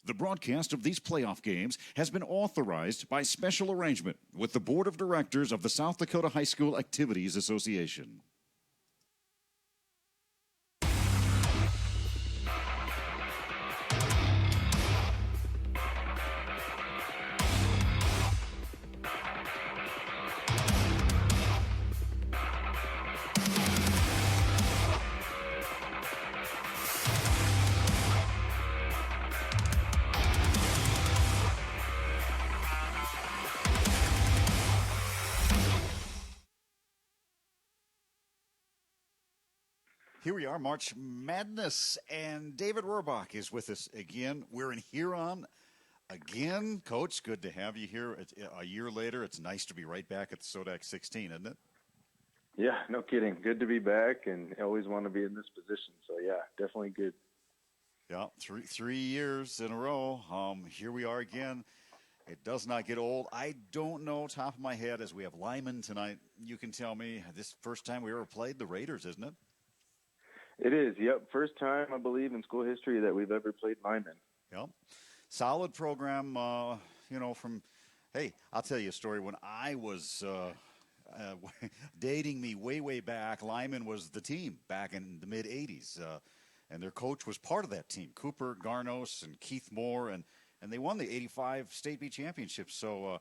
The broadcast of these playoff games has been authorized by special arrangement with the Board of Directors of the South Dakota High School Activities Association. Here we are, March Madness, and David Rohrbach is with us again. We're in Huron again. Coach, good to have you here. A year later, it's nice to be right back at the Sodak 16, isn't it? Yeah, no kidding. Good to be back, and I always want to be in this position. So, yeah, definitely good. Yeah, three years in a row. Here we are again. It does not get old. I don't know, top of my head, as we have Lyman tonight. You can tell me, this first time we ever played the Raiders, isn't it? It is, yep. First time, I believe, in school history that we've ever played Lyman. Yep. Solid program, hey, I'll tell you a story. When I was dating me way back, Lyman was the team back in the mid-'80s. And their coach was part of that team, Cooper Garnos and Keith Moore, and they won the 85 State B championship. So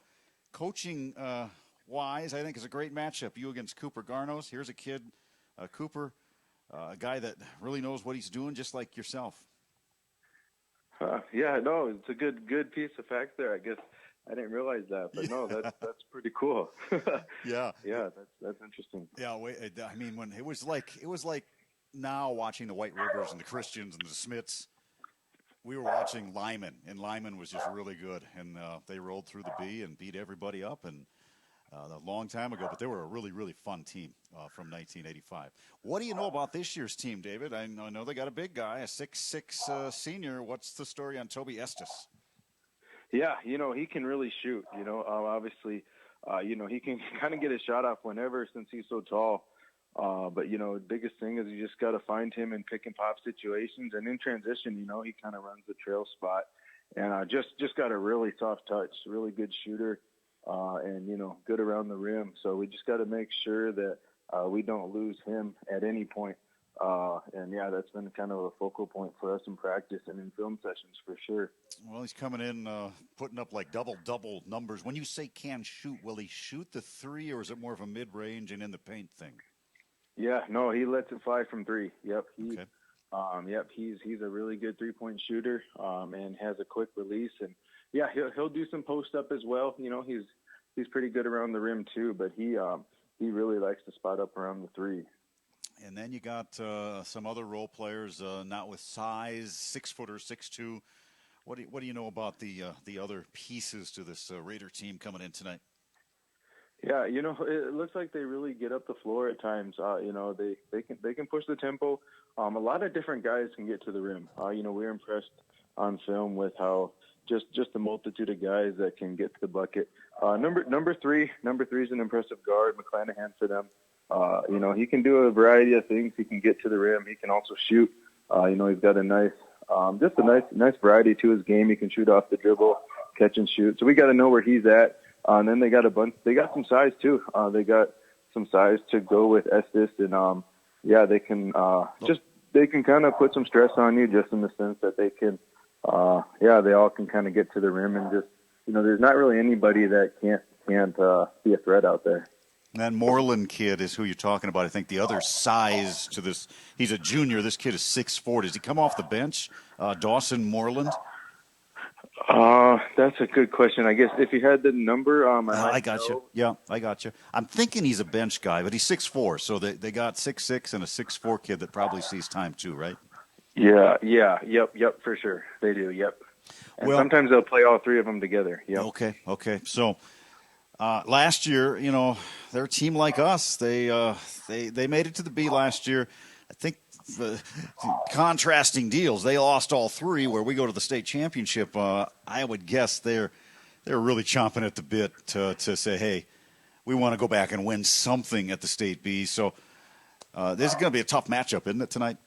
coaching-wise, I think is a great matchup. You against Cooper Garnos. Here's a kid, Cooper, a guy that really knows what he's doing, just like yourself. Yeah, no, it's a good piece of facts there. I guess I didn't realize that, but no, that's pretty cool. Yeah, that's interesting. Yeah, I mean, when it was like now watching the White Rivers and the Christians and the Smiths. We were watching Lyman, and Lyman was just really good, and they rolled through the B and beat everybody up, and a long time ago, but they were a really fun team from 1985. What do you know about this year's team, David? I know they got a big guy, a 6'6" senior. What's the story on Toby Estes? Yeah, he can really shoot. Obviously, he can kind of get a shot off whenever since he's so tall. But the biggest thing is you just got to find him in pick and pop situations, and in transition, he kind of runs the trail spot, and just got a really soft touch, really good shooter, and good around the rim. So we just got to make sure that we don't lose him at any point. And yeah, that's been kind of a focal point for us in practice and in film sessions for sure. Well, he's coming in, putting up like double numbers. When you say can shoot, will he shoot the three, or is it more of a mid-range and in the paint thing? Yeah, no, he lets it fly from three. Yep, Okay. He's a really good 3-point shooter, and has a quick release, and yeah, he'll do some post up as well. He's pretty good around the rim too, but he really likes to spot up around the three. And then you got some other role players, not with size, 6-footer, 6'2". What do you know about the other pieces to this Raider team coming in tonight? Yeah, it looks like they really get up the floor at times. They can push the tempo. A lot of different guys can get to the rim. We're impressed on film with how just the multitude of guys that can get to the bucket. Number three is an impressive guard, McClanahan for them. He can do a variety of things. He can get to the rim. He can also shoot. He's got a nice variety to his game. He can shoot off the dribble, catch and shoot. So we got to know where he's at. And then they got some size too. They got some size to go with Estes, and they can kind of put some stress on you, just in the sense that they can, they all can kind of get to the rim, and just there's not really anybody that can't be a threat out there. That Moreland kid is who you're talking about. I think the other size to this, he's a junior. This kid is 6'4". Does he come off the bench? Dawson Moreland. That's a good question. I guess if you had the number, I got you. Yeah, I got you. I'm thinking he's a bench guy, but he's 6'4", so they got 6'6" and a 6'4" kid that probably sees time too, right? Yeah, yep, for sure. They do, yep. And sometimes they'll play all three of them together. Yep. Okay. So last year, they're a team like us. They made it to the B last year. I think contrasting deals. They lost all three, where we go to the state championship. I would guess they're really chomping at the bit to say, hey, we want to go back and win something at the state B. So this is going to be a tough matchup, isn't it, tonight?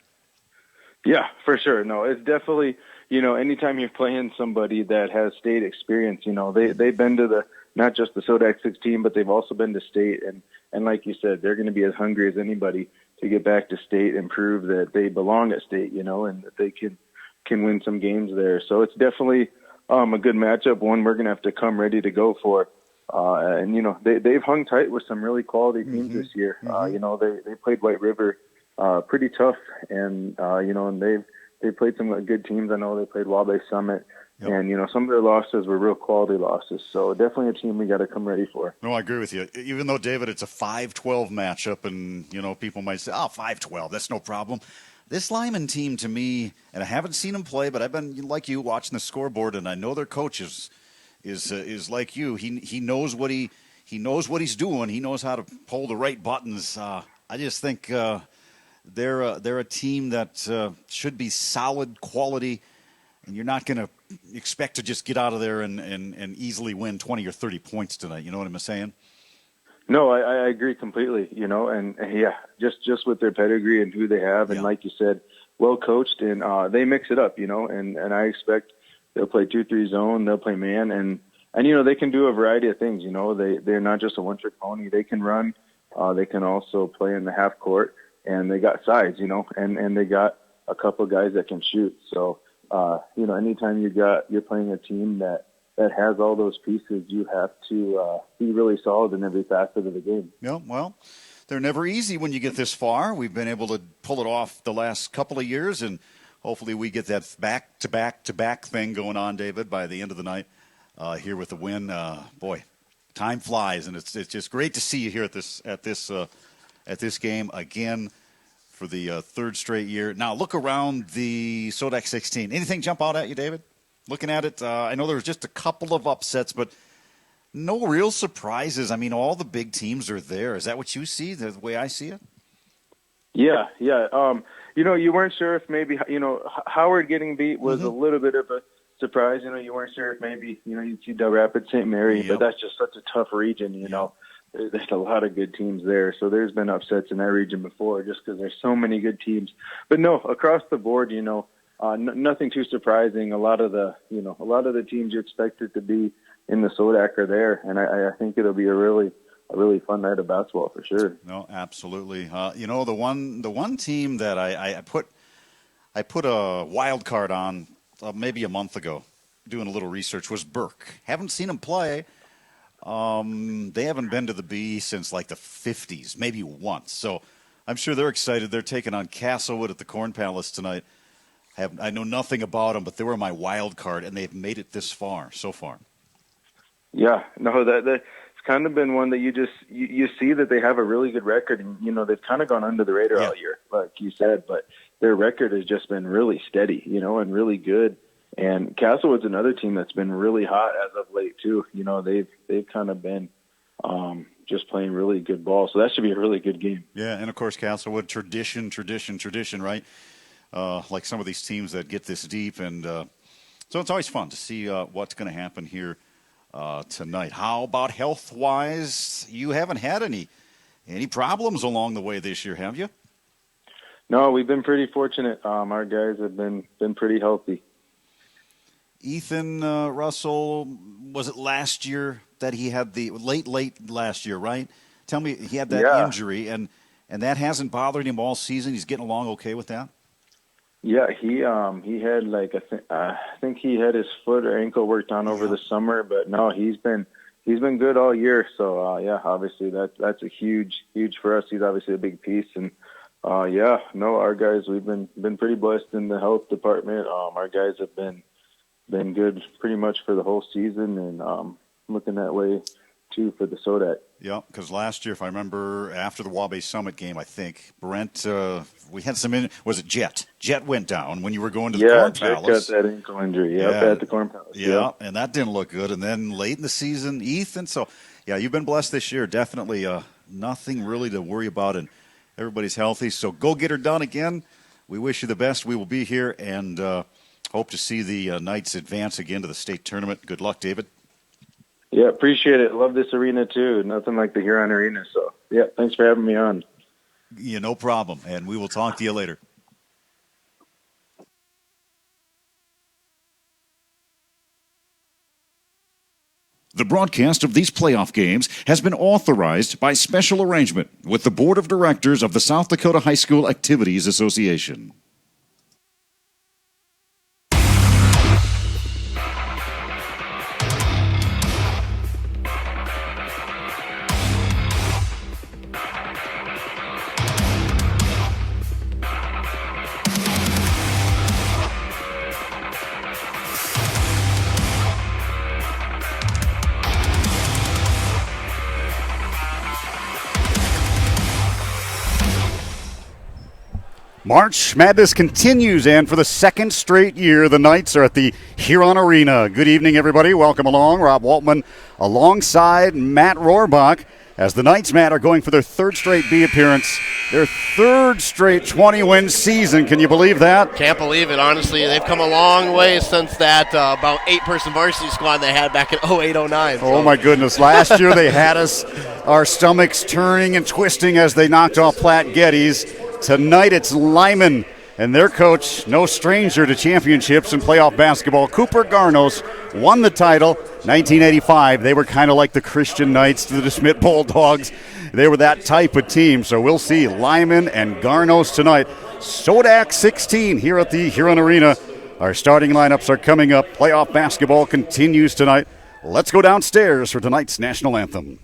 Yeah, for sure. No, it's definitely anytime you're playing somebody that has state experience, they've been to not just the Sodak 16, but they've also been to state. And like you said, they're going to be as hungry as anybody to get back to state and prove that they belong at state, and that they can win some games there. So it's definitely a good matchup, one we're going to have to come ready to go for. They've hung tight with some really quality teams this year. They played White River pretty tough, and they played some good teams. I know they played Wabash Summit. Yep. And, some of their losses were real quality losses. So definitely a team we got to come ready for. No, I agree with you. Even though, David, it's a 5-12 matchup, and, people might say, 5-12, that's no problem. This Lyman team, to me, and I haven't seen them play, but I've been, like you, watching the scoreboard, and I know their coach is like you. He knows what he's doing. He knows how to pull the right buttons. I just think they're a team that should be solid quality, and you're not going to expect to just get out of there and easily win 20 or 30 points tonight. You know what I'm saying? No, I agree completely, and just with their pedigree and who they have. And like you said, well coached, and they mix it up, and I expect they'll play 2-3 zone, they'll play man, and they can do a variety of things, they're not just a one-trick pony. They can run, they can also play in the half court, and they got size, and they got a couple guys that can shoot. So, anytime you're playing a team that has all those pieces, you have to be really solid in every facet of the game. Yeah, well, they're never easy when you get this far. We've been able to pull it off the last couple of years, and hopefully we get that back-to-back thing going on, David, by the end of the night here with the win. Boy, time flies, and it's just great to see you here at this game again for the third straight year. Now, look around the Sodak 16. Anything jump out at you, David? Looking at it, I know there was just a couple of upsets, but no real surprises. I mean, all the big teams are there. Is that what you see, the way I see it? Yeah. You weren't sure if maybe, Howard getting beat was a little bit of a surprise. You weren't sure if maybe, you'd see Del Rapids, St. Mary, but that's just such a tough region, There's a lot of good teams there. So there's been upsets in that region before just because there's so many good teams. But no, across the board, nothing too surprising. A lot of the teams you expected to be in the Sodak are there, and I think it'll be a really fun night of basketball for sure. No, absolutely. The one team that I put a wild card on maybe a month ago, doing a little research, was Burke. Haven't seen them play. They haven't been to the B since like the 50s, maybe once. So I'm sure they're excited. They're taking on Castlewood at the Corn Palace tonight. I know nothing about them, but they were my wild card, and they've made it this far so far. Yeah, no, that's kind of been one that you see that they have a really good record, and they've kind of gone under the radar all year, like you said, but their record has just been really steady, and really good. And Castlewood's another team that's been really hot as of late too. They've kind of been just playing really good ball, so that should be a really good game. Yeah, and of course Castlewood, tradition, right? Like some of these teams that get this deep, and so it's always fun to see what's going to happen here tonight. How about health-wise? You haven't had any problems along the way this year, have you? No, we've been pretty fortunate. Our guys have been pretty healthy. Ethan Russell, was it last year that he had the late last year, right? Tell me, he had that injury, and that hasn't bothered him all season. He's getting along okay with that. Yeah, he had I think he had his foot or ankle worked on over the summer, but no, he's been good all year. So obviously that's a huge for us. He's obviously a big piece, and our guys, we've been pretty blessed in the health department. Our guys have been good pretty much for the whole season, and looking that way too for the Sodak. Yeah, because last year, if I remember, after the Wabash Summit game, I think Brent, we had some. Was it Jet? Jet went down when you were going to the Corn Palace. Yeah, got that ankle injury. At the Corn Palace. Yeah, and that didn't look good. And then late in the season, Ethan. So, you've been blessed this year. Definitely, nothing really to worry about, and everybody's healthy. So go get her done again. We wish you the best. We will be here and hope to see the Knights advance again to the state tournament. Good luck, David. Yeah, appreciate it. Love this arena, too. Nothing like the Huron Arena. So, thanks for having me on. Yeah, no problem. And we will talk to you later. The broadcast of these playoff games has been authorized by special arrangement with the Board of Directors of the South Dakota High School Activities Association. March Madness continues, and for the second straight year, the Knights are at the Huron Arena. Good evening, everybody. Welcome along. Rob Waltman alongside Matt Rohrbach as the Knights, Matt, are going for their third straight B appearance, their third straight 20-win season. Can you believe that? Can't believe it, honestly. They've come a long way since that about 8-person varsity squad they had back in 08-09. Oh, my goodness. Last year they had us, our stomachs turning and twisting as they knocked off Platte Geddes. Tonight it's Lyman and their coach, no stranger to championships in playoff basketball. Cooper Garnos won the title 1985. They were kind of like the Christian Knights to the DeSmit Bulldogs. They were that type of team. So we'll see Lyman and Garnos tonight. Sodak 16 here at the Huron Arena. Our starting lineups are coming up. Playoff basketball continues tonight. Let's go downstairs for tonight's national anthem.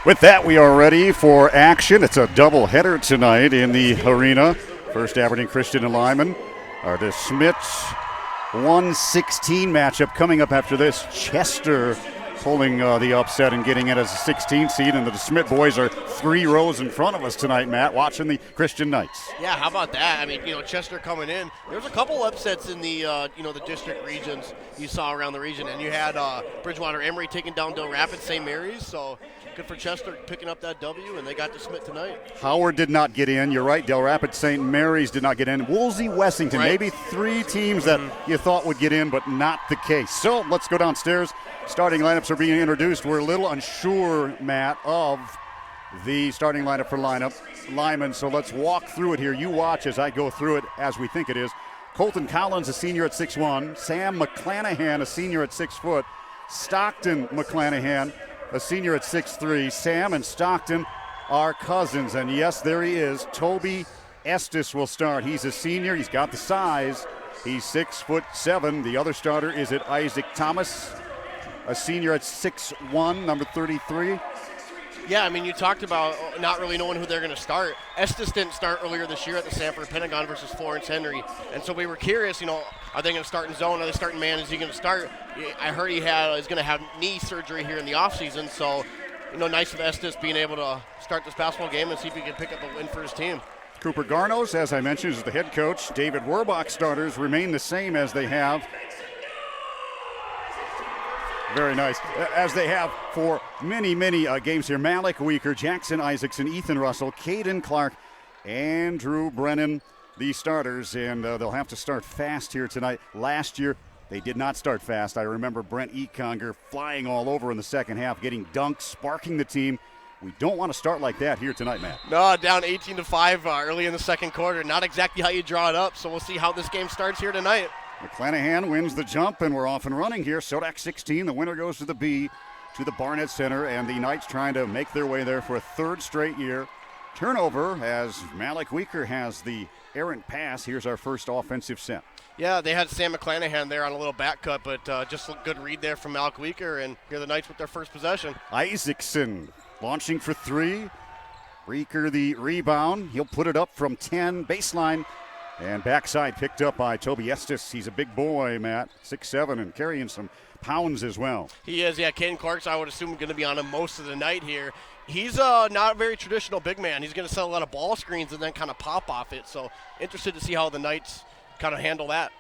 With that, we are ready for action. It's a doubleheader tonight in the arena. First Aberdeen Christian and Lyman. Our DeSmits 1-16 matchup coming up after this. Chester pulling the upset and getting it as a 16 seed, and the DeSmit boys are 3 rows in front of us tonight, Matt, watching the Christian Knights. Yeah, how about that? I mean, Chester coming in. There's a couple upsets in the, the district regions you saw around the region, and you had Bridgewater Emory taking down Del Rapids St. Mary's, so good for Chester picking up that W, and they got DeSmit tonight. Howard did not get in. You're right. Del Rapids St. Mary's did not get in. Woolsey Wessington, right. Maybe 3 teams that you thought would get in, but not the case. So let's go downstairs. Starting lineups are being introduced. We're a little unsure, Matt, of the starting lineup for Lyman, so let's walk through it here. You watch as I go through it as we think it is. Colton Collins, a senior at 6'1". Sam McClanahan, a senior at 6 foot. Stockton McClanahan, a senior at 6'3". Sam and Stockton are cousins, and yes, there he is. Toby Estes will start. He's a senior. He's got the size. He's 6'7". The other starter is at Isaac Thomas, a senior at 6'1", number 33. Yeah, I mean, you talked about not really knowing who they're going to start. Estes didn't start earlier this year at the Sanford Pentagon versus Florence Henry. And so we were curious, are they going to start in zone? Are they starting man? Is he going to start? I heard he's going to have knee surgery here in the offseason. So, nice of Estes being able to start this basketball game and see if he can pick up a win for his team. Cooper Garnos, as I mentioned, is the head coach. David Rohrbach starters remain the same as they have. Very nice. As they have for many, many games here. Malik Weaker, Jackson Isaacson, Ethan Russell, Caden Clark, Andrew Brennan, the starters. And they'll have to start fast here tonight. Last year, they did not start fast. I remember Brent Econger flying all over in the second half, getting dunked, sparking the team. We don't want to start like that here tonight, Matt. No, down 18-5 early in the second quarter. Not exactly how you draw it up, so we'll see how this game starts here tonight. McClanahan wins the jump, and we're off and running here. Sodak 16, the winner goes to the B, to the Barnett Center, and the Knights trying to make their way there for a third straight year. Turnover as Malik Weaker has the errant pass. Here's our first offensive set. Yeah, they had Sam McClanahan there on a little back cut, but just a good read there from Malk Weaker, and here are the Knights with their first possession. Isaacson launching for three. Weaker the rebound. He'll put it up from 10 baseline. And backside picked up by Toby Estes. He's a big boy, Matt, 6'7", and carrying some pounds as well. He is, yeah. Caden Clark's, I would assume, going to be on him most of the night here. He's not a very traditional big man. He's going to set a lot of ball screens and then kind of pop off it. So interested to see how the Knights kind of handle that.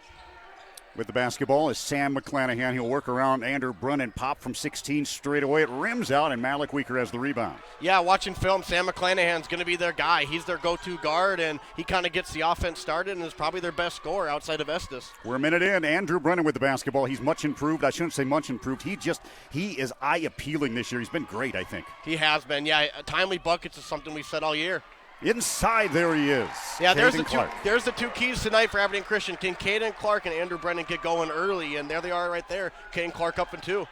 With the basketball is Sam McClanahan. He'll work around Andrew Brennan, pop from 16 straight away. It rims out, and Malik Weaker has the rebound. Yeah, watching film, Sam McClanahan's going to be their guy. He's their go-to guard, and he kind of gets the offense started and is probably their best scorer outside of Estes. We're a minute in. Andrew Brennan with the basketball. He's much improved. I shouldn't say much improved. He is eye-appealing this year. He's been great, I think. He has been. Yeah, timely buckets is something we've said all year. Inside, there he is. Yeah, there's Caden the two keys tonight for Aberdeen Christian. Can Caden Clark and Andrew Brennan get going early? And there they are right there. Caden Clark up and 2.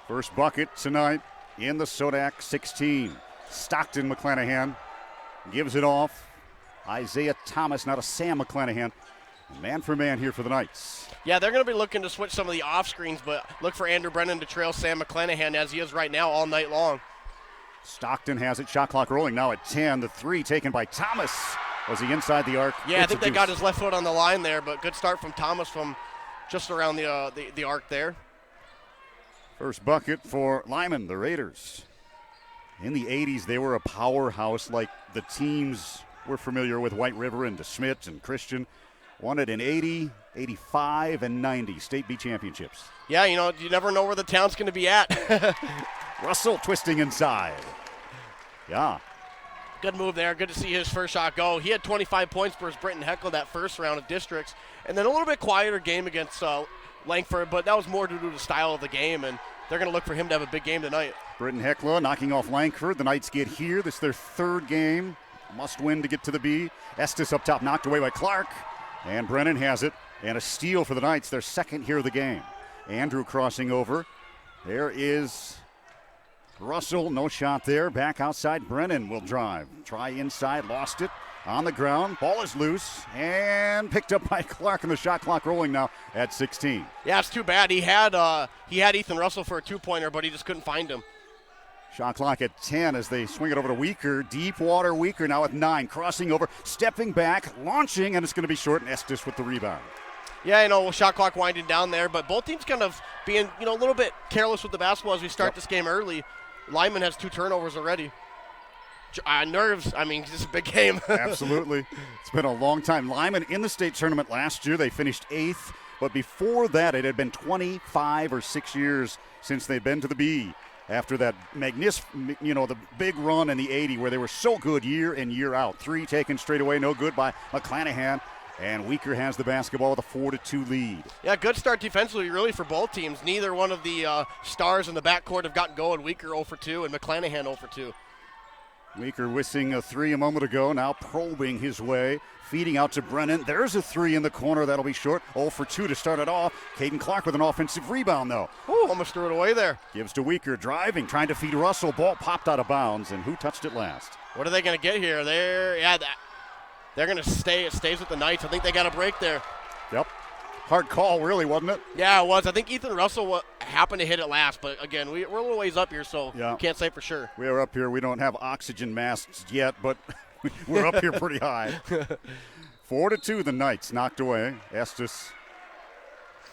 First bucket tonight in the Sodak 16. Stockton McClanahan gives it off. Isaiah Thomas, not a Sam McClanahan. Man for man here for the Knights. Yeah, they're going to be looking to switch some of the off screens, but look for Andrew Brennan to trail Sam McClanahan as he is right now all night long. Stockton has it. Shot clock rolling now at 10. The three taken by Thomas. Was he inside the arc? Yeah, I think they got his left foot on the line there, but good start from Thomas from just around the arc there. First bucket for Lyman, the Raiders. In the 80s, they were a powerhouse like the teams we're familiar with, White River and DeSmit and Christian. Won it in 80, 85, and 90 state B championships. Yeah, you never know where the talent's going to be at. Russell twisting inside. Yeah. Good move there. Good to see his first shot go. He had 25 points versus Britton Heckle that first round of districts. And then a little bit quieter game against Langford, but that was more due to the style of the game, and they're going to look for him to have a big game tonight. Britton Heckle knocking off Langford. The Knights get here. This is their third game. Must win to get to the B. Estes up top, knocked away by Clark. And Brennan has it. And a steal for the Knights, their second here of the game. Andrew crossing over. There is Russell, no shot there. Back outside, Brennan will drive. Try inside, lost it. On the ground, ball is loose and picked up by Clark, and the shot clock rolling now at 16. Yeah, it's too bad. He had Ethan Russell for a two-pointer, but he just couldn't find him. Shot clock at 10 as they swing it over to Weaker. Deep water, Weaker now at 9. Crossing over, stepping back, launching, and it's going to be short, and Estes with the rebound. Yeah, shot clock winding down there, but both teams kind of being, a little bit careless with the basketball as we start this game early. Lyman has 2 turnovers already. Nerves, this is a big game. Absolutely. It's been a long time. Lyman in the state tournament last year, they finished 8th, but before that it had been 25 or 6 years since they'd been to the B. After that magnificent, the big run in the 80 where they were so good year in, year out. 3 taken straight away, no good by McClanahan. And Weaker has the basketball with a 4-2 lead. Yeah, good start defensively, really, for both teams. Neither one of the stars in the backcourt have gotten going. Weaker 0 for 2 and McClanahan 0 for 2. Weaker whistling a 3 a moment ago, now probing his way, feeding out to Brennan. There's a 3 in the corner. That'll be short. 0 for 2 to start it off. Caden Clark with an offensive rebound, though. Ooh, almost threw it away there. Gives to Weaker, driving, trying to feed Russell. Ball popped out of bounds, and who touched it last? What are they going to get here? They're going to stay. It stays with the Knights. I think they got a break there. Yep. Hard call, really, wasn't it? Yeah, it was. I think Ethan Russell happened to hit it last, but again, we're a little ways up here, so can't say for sure. We are up here. We don't have oxygen masks yet, but we're up here pretty high. 4-2, the Knights knocked away. Estes.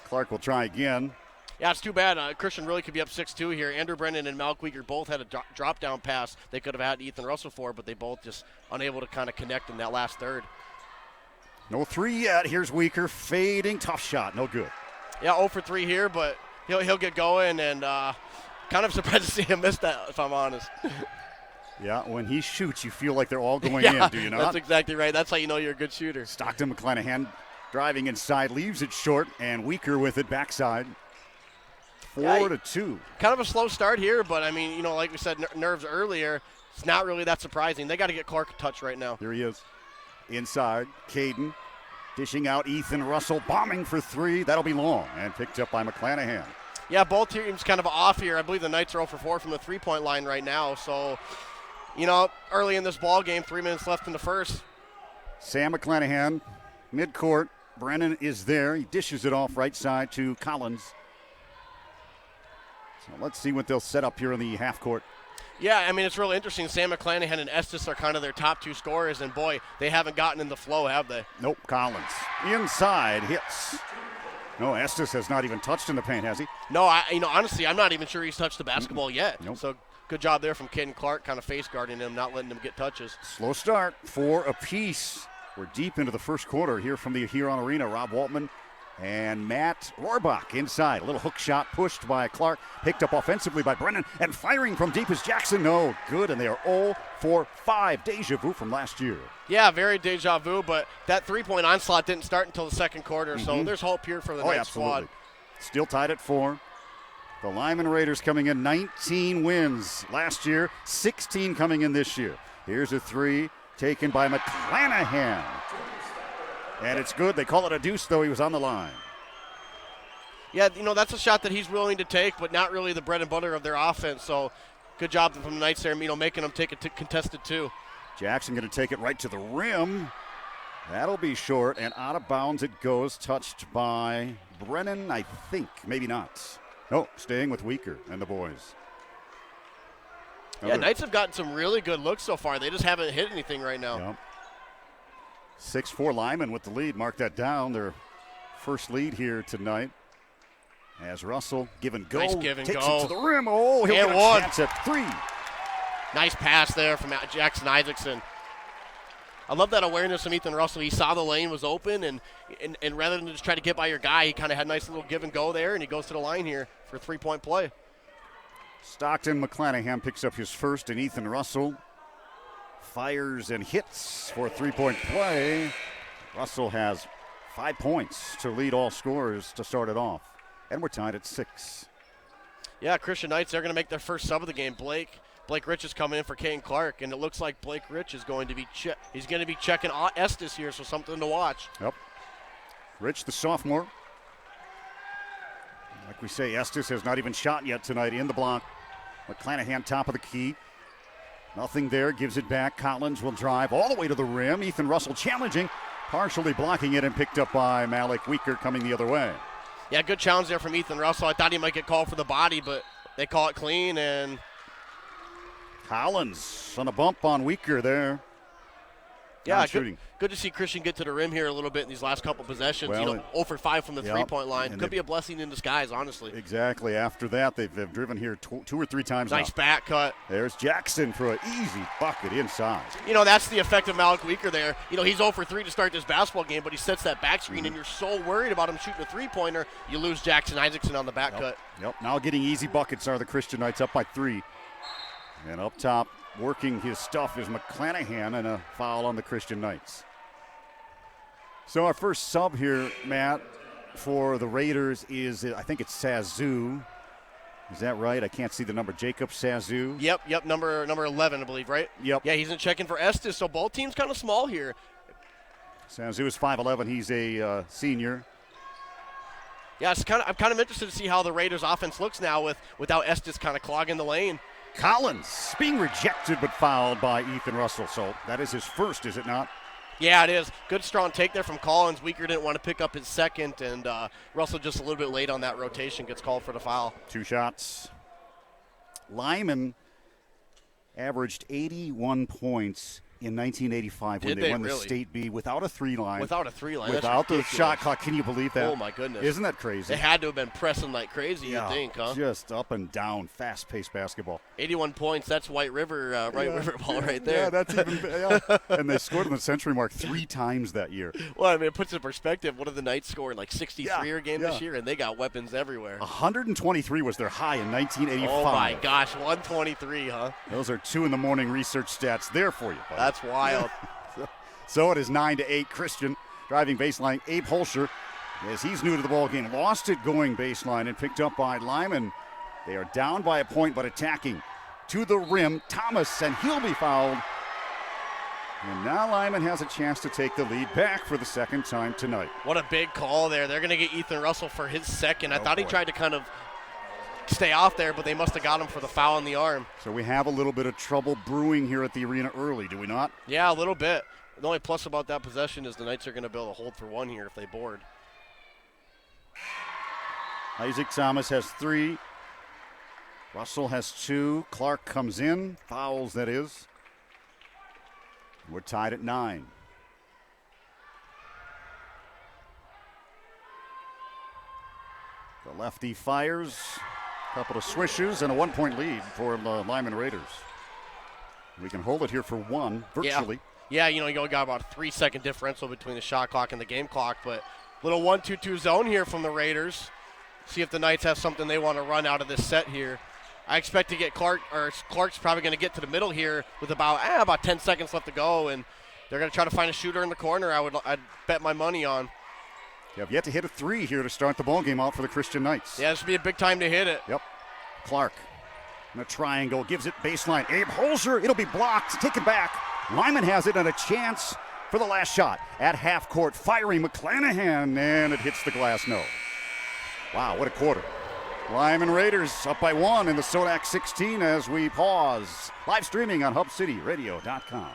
Clark will try again. Yeah, it's too bad. Christian really could be up 6-2 here. Andrew Brennan and Malk Weaker both had a drop-down pass they could have had Ethan Russell for, but they both just unable to kind of connect in that last third. No 3 yet. Here's Weaker fading. Tough shot. No good. Yeah, 0 for 3 here, but he'll get going, and kind of surprised to see him miss that, if I'm honest. Yeah, when he shoots, you feel like they're all going in, do you not? That's exactly right. That's how you know you're a good shooter. Stockton McClanahan driving inside, leaves it short, and Weaker with it backside. 4-2. Kind of a slow start here, but, like we said, nerves earlier, it's not really that surprising. They got to get Clark a touch right now. Here he is. Inside, Caden dishing out Ethan Russell, bombing for 3. That'll be long, and picked up by McClanahan. Yeah, both teams kind of off here. I believe the Knights are 0 for 4 from the three-point line right now. So, early in this ball game, 3 minutes left in the first. Sam McClanahan, midcourt, Brennan is there. He dishes it off right side to Collins. So let's see what they'll set up here in the half court. Yeah, I mean, it's really interesting. Sam McClanahan and Estes are kind of their top two scorers, and boy, they haven't gotten in the flow, have they? Nope, Collins. Inside hits. No, Estes has not even touched in the paint, has he? No, honestly, I'm not even sure he's touched the basketball yet. Nope. So good job there from Caden Clark, kind of face guarding him, not letting him get touches. Slow start, 4 apiece. We're deep into the first quarter here from the Huron Arena. Rob Waltman and Matt Rohrbach inside. A little hook shot pushed by Clark, picked up offensively by Brennan, and firing from deep is Jackson. No, good, and they are 0 for 5. Deja vu from last year. Yeah, very deja vu, but that three-point onslaught didn't start until the second quarter, so there's hope here for the Knights squad. Still tied at 4. The Lyman Raiders coming in 19 wins last year, 16 coming in this year. Here's a 3 taken by McClanahan. And it's good. They call it a deuce, though. He was on the line. Yeah, that's a shot that he's willing to take, but not really the bread and butter of their offense. So good job from the Knights there, making them take a contested 2. Jackson going to take it right to the rim. That'll be short, and out of bounds it goes, touched by Brennan, I think. Maybe not. No, staying with Weaker and the boys. Yeah, Knights have gotten some really good looks so far. They just haven't hit anything right now. Yep. 6-4 Lyman with the lead. Mark that down. Their first lead here tonight. As Russell give and go. Nice give and takes go. it to the rim. Oh, he'll get a chance at 3. Nice pass there from Jackson Isaacson. I love that awareness from Ethan Russell. He saw the lane was open, and rather than just try to get by your guy, he kind of had a nice little give and go there, and he goes to the line here for a 3-point play. Stockton McClanahan picks up his first, and Ethan Russell fires and hits for a 3-point play. Russell has 5 points to lead all scorers to start it off. And we're tied at 6. Yeah, Christian Knights, they're going to make their first sub of the game. Blake Rich is coming in for Kane Clark, and it looks like Blake Rich is going to be he's going to be checking Estes here, so something to watch. Yep. Rich, the sophomore. Like we say, Estes has not even shot yet tonight in the block. McClanahan top of the key. Nothing there, gives it back. Collins will drive all the way to the rim. Ethan Russell challenging, partially blocking it, and picked up by Malik Weaker coming the other way. Yeah, good challenge there from Ethan Russell. I thought he might get called for the body, but they call it clean. And Collins on a bump on Weaker there. Yeah, good to see Christian get to the rim here a little bit in these last couple possessions. Well, 0 for 5 from the three-point line. Could be a blessing in disguise, honestly. Exactly. After that, they've driven here 2 or 3 times Nice back cut. There's Jackson for an easy bucket inside. That's the effect of Malik Weaker there. He's 0 for 3 to start this basketball game, but he sets that back screen, and you're so worried about him shooting a three-pointer, you lose Jackson Isaacson on the back cut. Yep. Now getting easy buckets are the Christian Knights up by 3. And up top, working his stuff is McClanahan, and a foul on the Christian Knights. So our first sub here, Matt, for the Raiders is, I think it's Sazu. Is that right? I can't see the number. Jacob Sazu. Yep, number 11, I believe, right? Yep. Yeah, he's in checking for Estes, so both teams kind of small here. Sazu is 5'11". He's a senior. Yeah, I'm kind of interested to see how the Raiders' offense looks now without Estes kind of clogging the lane. Collins being rejected but fouled by Ethan Russell. So that is his first, is it not? Yeah, it is. Good strong take there from Collins. Weaker didn't want to pick up his second, and Russell just a little bit late on that rotation, gets called for the foul. 2 shots. Lyman averaged 81 points in 1985 when they won the State B without a 3-line. Without a 3-line. Without the shot clock. Can you believe that? Oh, my goodness. Isn't that crazy? They had to have been pressing like crazy, you'd think, huh? Just up and down, fast-paced basketball. 81 points, that's White River River ball right there. Yeah, that's even And they scored in the century mark 3 times that year. Well, I mean, it puts it in perspective. What did the Knights score? Like 63 a game this year, and they got weapons everywhere. 123 was their high in 1985. Oh, my gosh, 123, huh? Those are 2 in the morning research stats there for you, buddy. That's wild. So it is 9-8. Christian driving baseline. Abe Holscher, as he's new to the ball game, lost it going baseline and picked up by Lyman. They are down by a point, but attacking to the rim. Thomas, and he'll be fouled. And now Lyman has a chance to take the lead back for the second time tonight. What a big call there. They're going to get Ethan Russell for his second. I thought he tried to kind of stay off there, but they must have got him for the foul in the arm. So we have a little bit of trouble brewing here at the arena early, do we not? Yeah, a little bit. The only plus about that possession is the Knights are going to be able to hold for one here if they board. Isaac Thomas has 3. Russell has 2. Clark comes in. Fouls, that is. We're tied at 9. The lefty fires. A couple of swishes and a 1-point lead for the Lyman Raiders. We can hold it here for 1, virtually. Yeah, you got about a 3-second differential between the shot clock and the game clock, but little 1-2-2 zone here from the Raiders. See if the Knights have something they want to run out of this set here. I expect to get Clark's probably going to get to the middle here with about 10 seconds left to go, and they're going to try to find a shooter in the corner. I'd bet my money on. You have yet to hit a 3 here to start the ball game out for the Christian Knights. Yeah, this would be a big time to hit it. Yep. Clark in a triangle, gives it baseline. Abe Holzer, it'll be blocked, taken back. Lyman has it and a chance for the last shot at half court. Firing McClanahan, and it hits the glass, no. Wow, what a quarter. Lyman Raiders up by 1 in the Sodak 16 as we pause. Live streaming on HubCityRadio.com.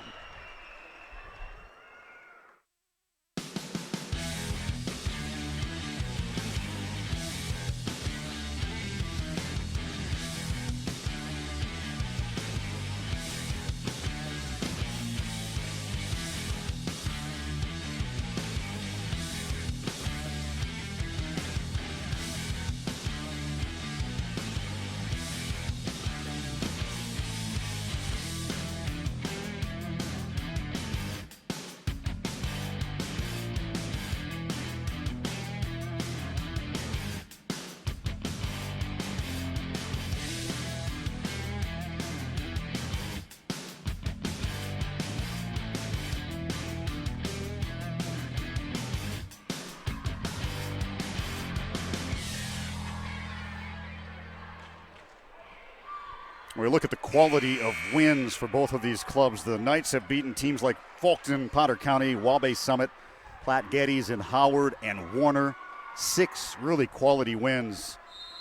We look at the quality of wins for both of these clubs. The Knights have beaten teams like Fulton, Potter County, Waubay Summit, Platte Geddes, and Howard and Warner. 6 really quality wins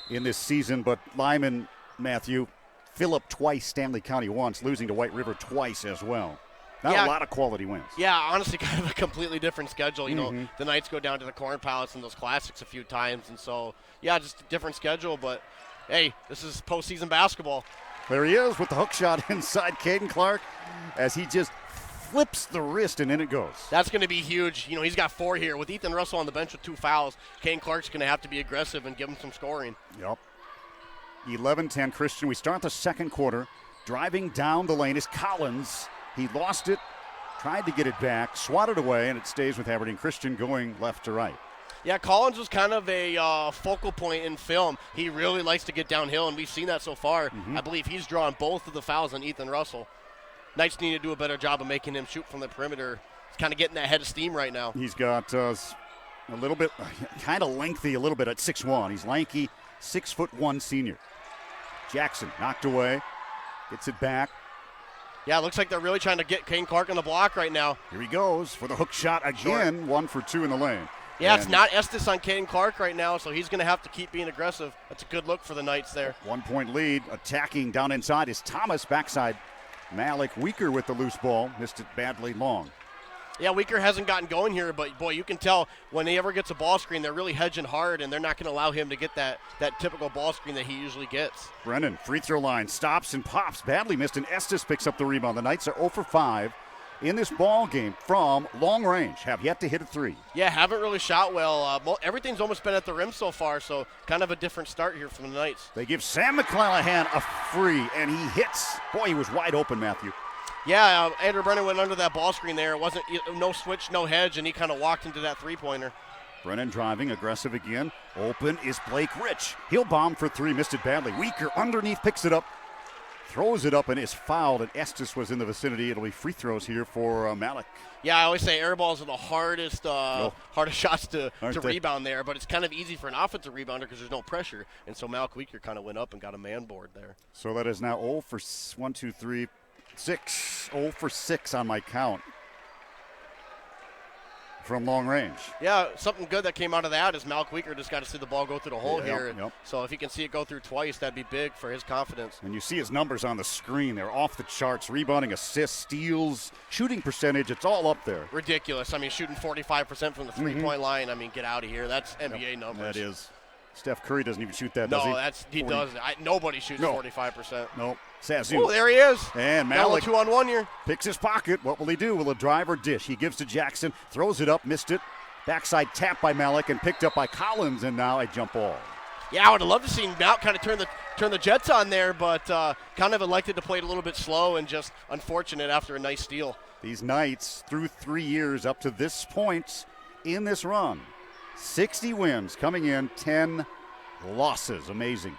in this season. But Lyman, Matthew, Phillip twice, Stanley County once, losing to White River twice as well. Not a lot of quality wins. Yeah, honestly, kind of a completely different schedule. You know, the Knights go down to the Corn Palace in those classics a few times. And so, yeah, just a different schedule. But, hey, this is postseason basketball. There he is with the hook shot inside Caden Clark as he just flips the wrist and in it goes. That's going to be huge. You know, he's got 4 here. With Ethan Russell on the bench with 2 fouls, Caden Clark's going to have to be aggressive and give him some scoring. Yep. 11-10 Christian. We start the second quarter. Driving down the lane is Collins. He lost it, tried to get it back, swatted away, and it stays with Aberdeen Christian going left to right. Yeah, Collins was kind of a focal point in film. He really likes to get downhill, and we've seen that so far. I believe he's drawn both of the fouls on Ethan Russell. Knights need to do a better job of making him shoot from the perimeter. He's kind of getting that head of steam right now. He's got a little bit, kind of lengthy a little bit at 6'1". He's lanky, 6'1" senior. Jackson knocked away, gets it back. Yeah, it looks like they're really trying to get Caden Clark on the block right now. Here he goes for the hook shot again, Short. 1 for 2 in the lane. Yeah, it's not Estes on Caden Clark right now, so he's going to have to keep being aggressive. That's a good look for the Knights there. 1-point lead. Attacking down inside is Thomas. Backside, Malik Weaker with the loose ball. Missed it badly long. Yeah, Weaker hasn't gotten going here, but, boy, you can tell when he ever gets a ball screen, they're really hedging hard, and they're not going to allow him to get that typical ball screen that he usually gets. Brennan, free throw line, stops and pops. Badly missed, and Estes picks up the rebound. The Knights are 0 for 5 in this ball game from long range. Have yet to hit a 3. Yeah, haven't really shot well. Everything's almost been at the rim so far, so kind of a different start here from the Knights. They give Sam McClanahan a free, and he hits. Boy, he was wide open, Matthew. Yeah, Andrew Brennan went under that ball screen there. It wasn't no switch, no hedge, and he kind of walked into that three-pointer. Brennan driving, aggressive again. Open is Blake Rich. He'll bomb for 3, missed it badly. Weaker underneath, picks it up, throws it up, and is fouled. And Estes was in the vicinity. It'll be free throws here for Malik. Yeah, I always say air balls are the hardest shots to Aren't they? rebound there, but it's kind of easy for an offensive rebounder because there's no pressure. And so Malik Weaker kind of went up and got a man board there. So that is now 0 for 1, 2, 3, 6. 0 for 6 on my count. from long range. Yeah, something good that came out of that is Malik Weaker just got to see the ball go through the hole here. Yep. So if he can see it go through twice, that'd be big for his confidence. And you see his numbers on the screen. They're off the charts. Rebounding, assists, steals, shooting percentage. It's all up there. Ridiculous. I mean, shooting 45% from the three-point line. I mean, get out of here. That's NBA numbers. That is. Steph Curry doesn't even shoot that, does he? No, he doesn't. Nobody shoots 45%. No. Sazu. Oh, there he is. And Malik 2-on-1 here. picks his pocket. What will he do? Will he drive or dish? He gives to Jackson, throws it up, missed it. Backside tap by Malik and picked up by Collins, and now a jump ball. Yeah, I would have loved to see him out kind of turn the Jets on there, but kind of elected to play it a little bit slow and just unfortunate after a nice steal. These Knights, through 3 years up to this point in this run, 60 wins coming in, 10 losses. Amazing.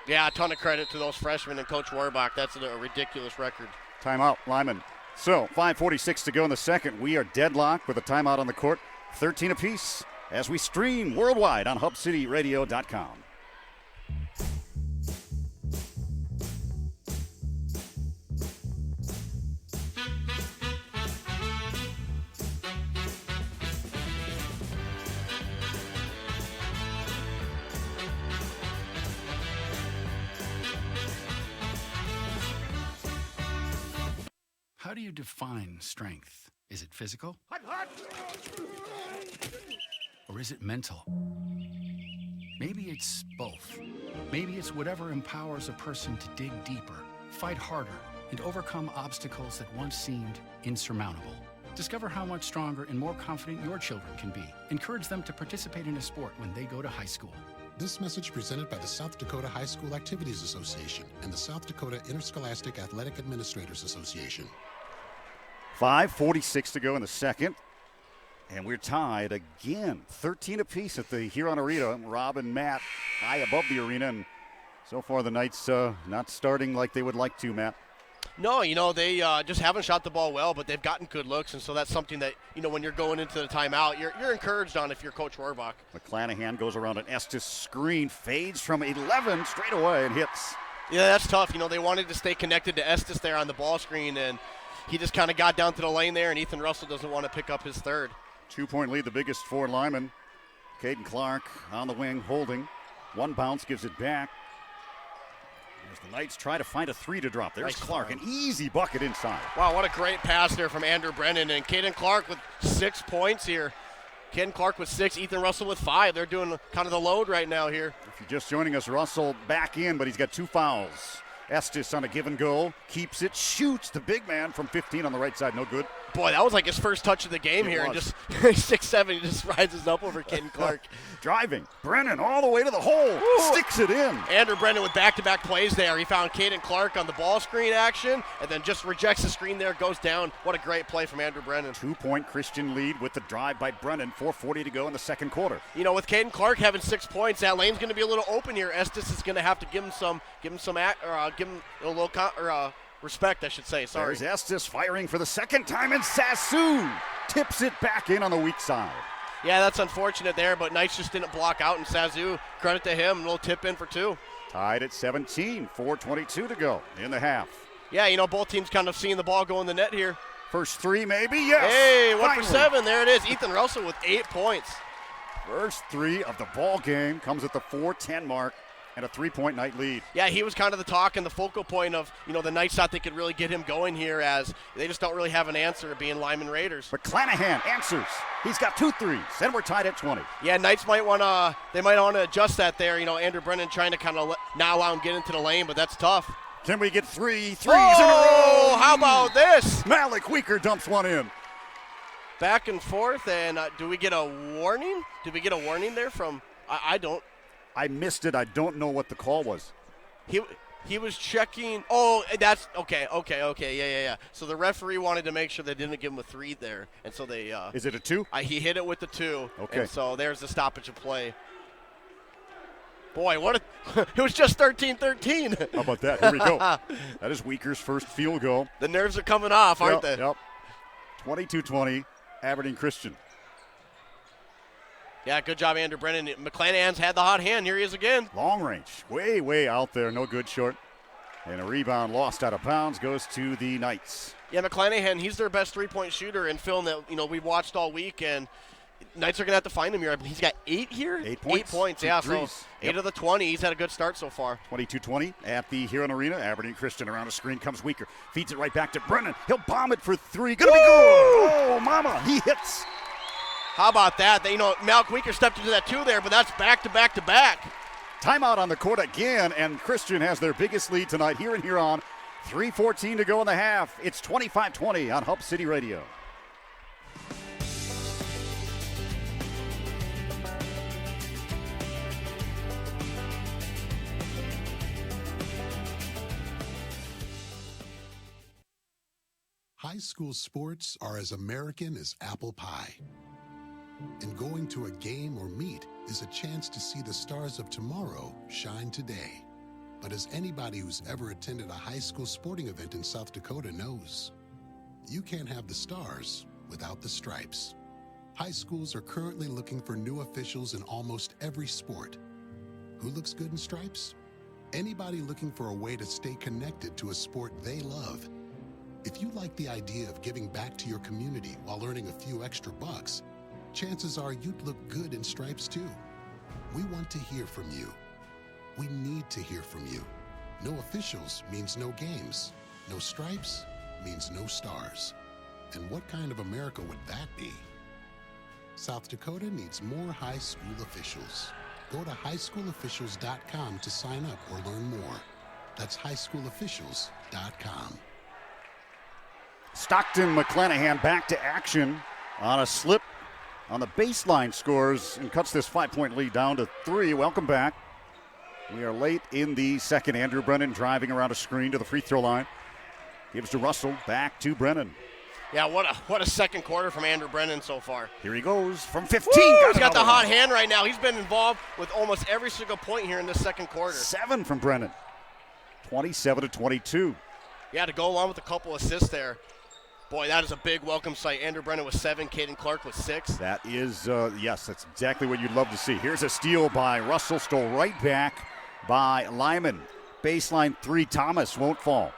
Yeah, a ton of credit to those freshmen and Coach Rohrbach. That's a ridiculous record. Timeout, Lyman. So, 5:46 to go in the second. We are deadlocked with a timeout on the court, 13 apiece, as we stream worldwide on HubCityRadio.com. How do you define strength? Is it physical? Or is it mental? Maybe it's both. Maybe it's whatever empowers a person to dig deeper, fight harder, and overcome obstacles that once seemed insurmountable. Discover how much stronger and more confident your children can be. Encourage them to participate in a sport when they go to high school. This message presented by the South Dakota High School Activities Association and the South Dakota Interscholastic Athletic Administrators Association. 5:46 to go in the second. And we're tied again, 13 apiece at the Huron Arena. Rob and Matt high above the arena. And so far the Knights not starting like they would like to, Matt. No, they just haven't shot the ball well, but they've gotten good looks, and so that's something that, when you're going into the timeout, you're encouraged on if you're Coach Rohrbach. McClanahan goes around an Estes screen, fades from 11 straight away and hits. Yeah, that's tough. They wanted to stay connected to Estes there on the ball screen, and he just kind of got down to the lane there, and Ethan Russell doesn't want to pick up his third. 2-point lead, the biggest for Lyman. Caden Clark on the wing, holding. One bounce, gives it back. As the Knights try to find a three to drop. There's nice Clark, farm. an easy bucket inside. Wow, what a great pass there from Andrew Brennan. And Caden Clark with 6 points here. Caden Clark with 6, Ethan Russell with 5. They're doing kind of the load right now here. If you're just joining us, Russell back in, but he's got 2 fouls. Estes on a give and go, keeps it, shoots the big man from 15 on the right side, no good. Boy, that was like his first touch of the game It here, was. and just 6'7", he just rises up over Caden Clark. Driving, Brennan all the way to the hole, Woo. sticks it in. Andrew Brennan with back-to-back plays there. He found Caden Clark on the ball screen action, and then just rejects the screen there, goes down. What a great play from Andrew Brennan. 2-point Christian lead with the drive by Brennan, 4:40 to go in the second quarter. With Caden Clark having 6 points, that lane's going to be a little open here. Estes is going to have to give him a little respect, I should say. Sorry. There's Estes firing for the second time, and Sasu tips it back in on the weak side. Yeah, that's unfortunate there, but Knights just didn't block out, and Sazu, credit to him, a little tip in for 2. Tied at 17, 4:22 to go in the half. Yeah, both teams kind of seeing the ball go in the net here. First three, maybe, yes. Hey, 1 for Finally. 7, there it is. Ethan Russell with 8 points. First three of the ball game comes at the 4:10 mark. And a 3-point Knight lead. Yeah, he was kind of the talk and the focal point of, the Knights thought they could really get him going here, as they just don't really have an answer being Lyman Raiders. But McClanahan answers. He's got 2 threes, and we're tied at 20. Yeah, Knights might want to adjust that there. Andrew Brennan trying to kind of not allow him get into the lane, but that's tough. Can we get 3 threes in a row? How about this? Malik Weaker dumps one in. Back and forth, and do we get a warning? Did we get a warning there from? I don't. I missed it. I don't know what the call was. He was checking. Oh, that's okay. Yeah. So the referee wanted to make sure they didn't give him a 3 there, and so they. Is it a 2? He hit it with the 2. Okay. And so there's the stoppage of play. Boy, it was just 13-13. How about that? Here we go. That is Weaker's first field goal. The nerves are coming off, aren't they? Yep. 22-20, Aberdeen Christian. Yeah, good job, Andrew Brennan. McClanahan's had the hot hand. Here he is again. Long range, way out there, no good short. And a rebound lost out of bounds goes to the Knights. Yeah, McClanahan, he's their best three-point shooter in film that, we've watched all week, and Knights are going to have to find him here. He's got 8 here? 8 points. 8 points, yeah. So 8 of the 20. He's had a good start so far. 22-20 at the Huron Arena. Aberdeen Christian around a screen, comes Weaker. Feeds it right back to Brennan. He'll bomb it for 3. Gonna be good. Oh, mama. He hits. How about that? Malk Weaker stepped into that 2 there, but that's back-to-back-to-back. Timeout on the court again, and Christian has their biggest lead tonight here in Huron. 3:14 to go in the half. It's 25-20 on Hub City Radio. High school sports are as American as apple pie. And going to a game or meet is a chance to see the stars of tomorrow shine today. But as anybody who's ever attended a high school sporting event in South Dakota knows, you can't have the stars without the stripes. High schools are currently looking for new officials in almost every sport. Who looks good in stripes? Anybody looking for a way to stay connected to a sport they love. If you like the idea of giving back to your community while earning a few extra bucks, chances are you'd look good in stripes too. We want to hear from you. We need to hear from you. No officials means no games. No stripes means no stars. And what kind of America would that be? South Dakota needs more high school officials. Go to highschoolofficials.com to sign up or learn more. That's highschoolofficials.com. Stockton McClanahan back to action on a slip on the baseline, scores and cuts this 5-point lead down to 3. Welcome back. We are late in the second. Andrew Brennan driving around a screen to the free throw line. Gives to Russell, back to Brennan. Yeah, what a second quarter from Andrew Brennan so far. Here he goes from 15. He's got the hot hand right now. He's been involved with almost every single point here in this second quarter. 7 from Brennan. 27-22. Yeah, to go along with a couple assists there. Boy, that is a big welcome sight. Andrew Brennan with 7, Caden Clark with 6. That is, yes, that's exactly what you'd love to see. Here's a steal by Russell, stole right back by Lyman. Baseline 3, Thomas won't fall.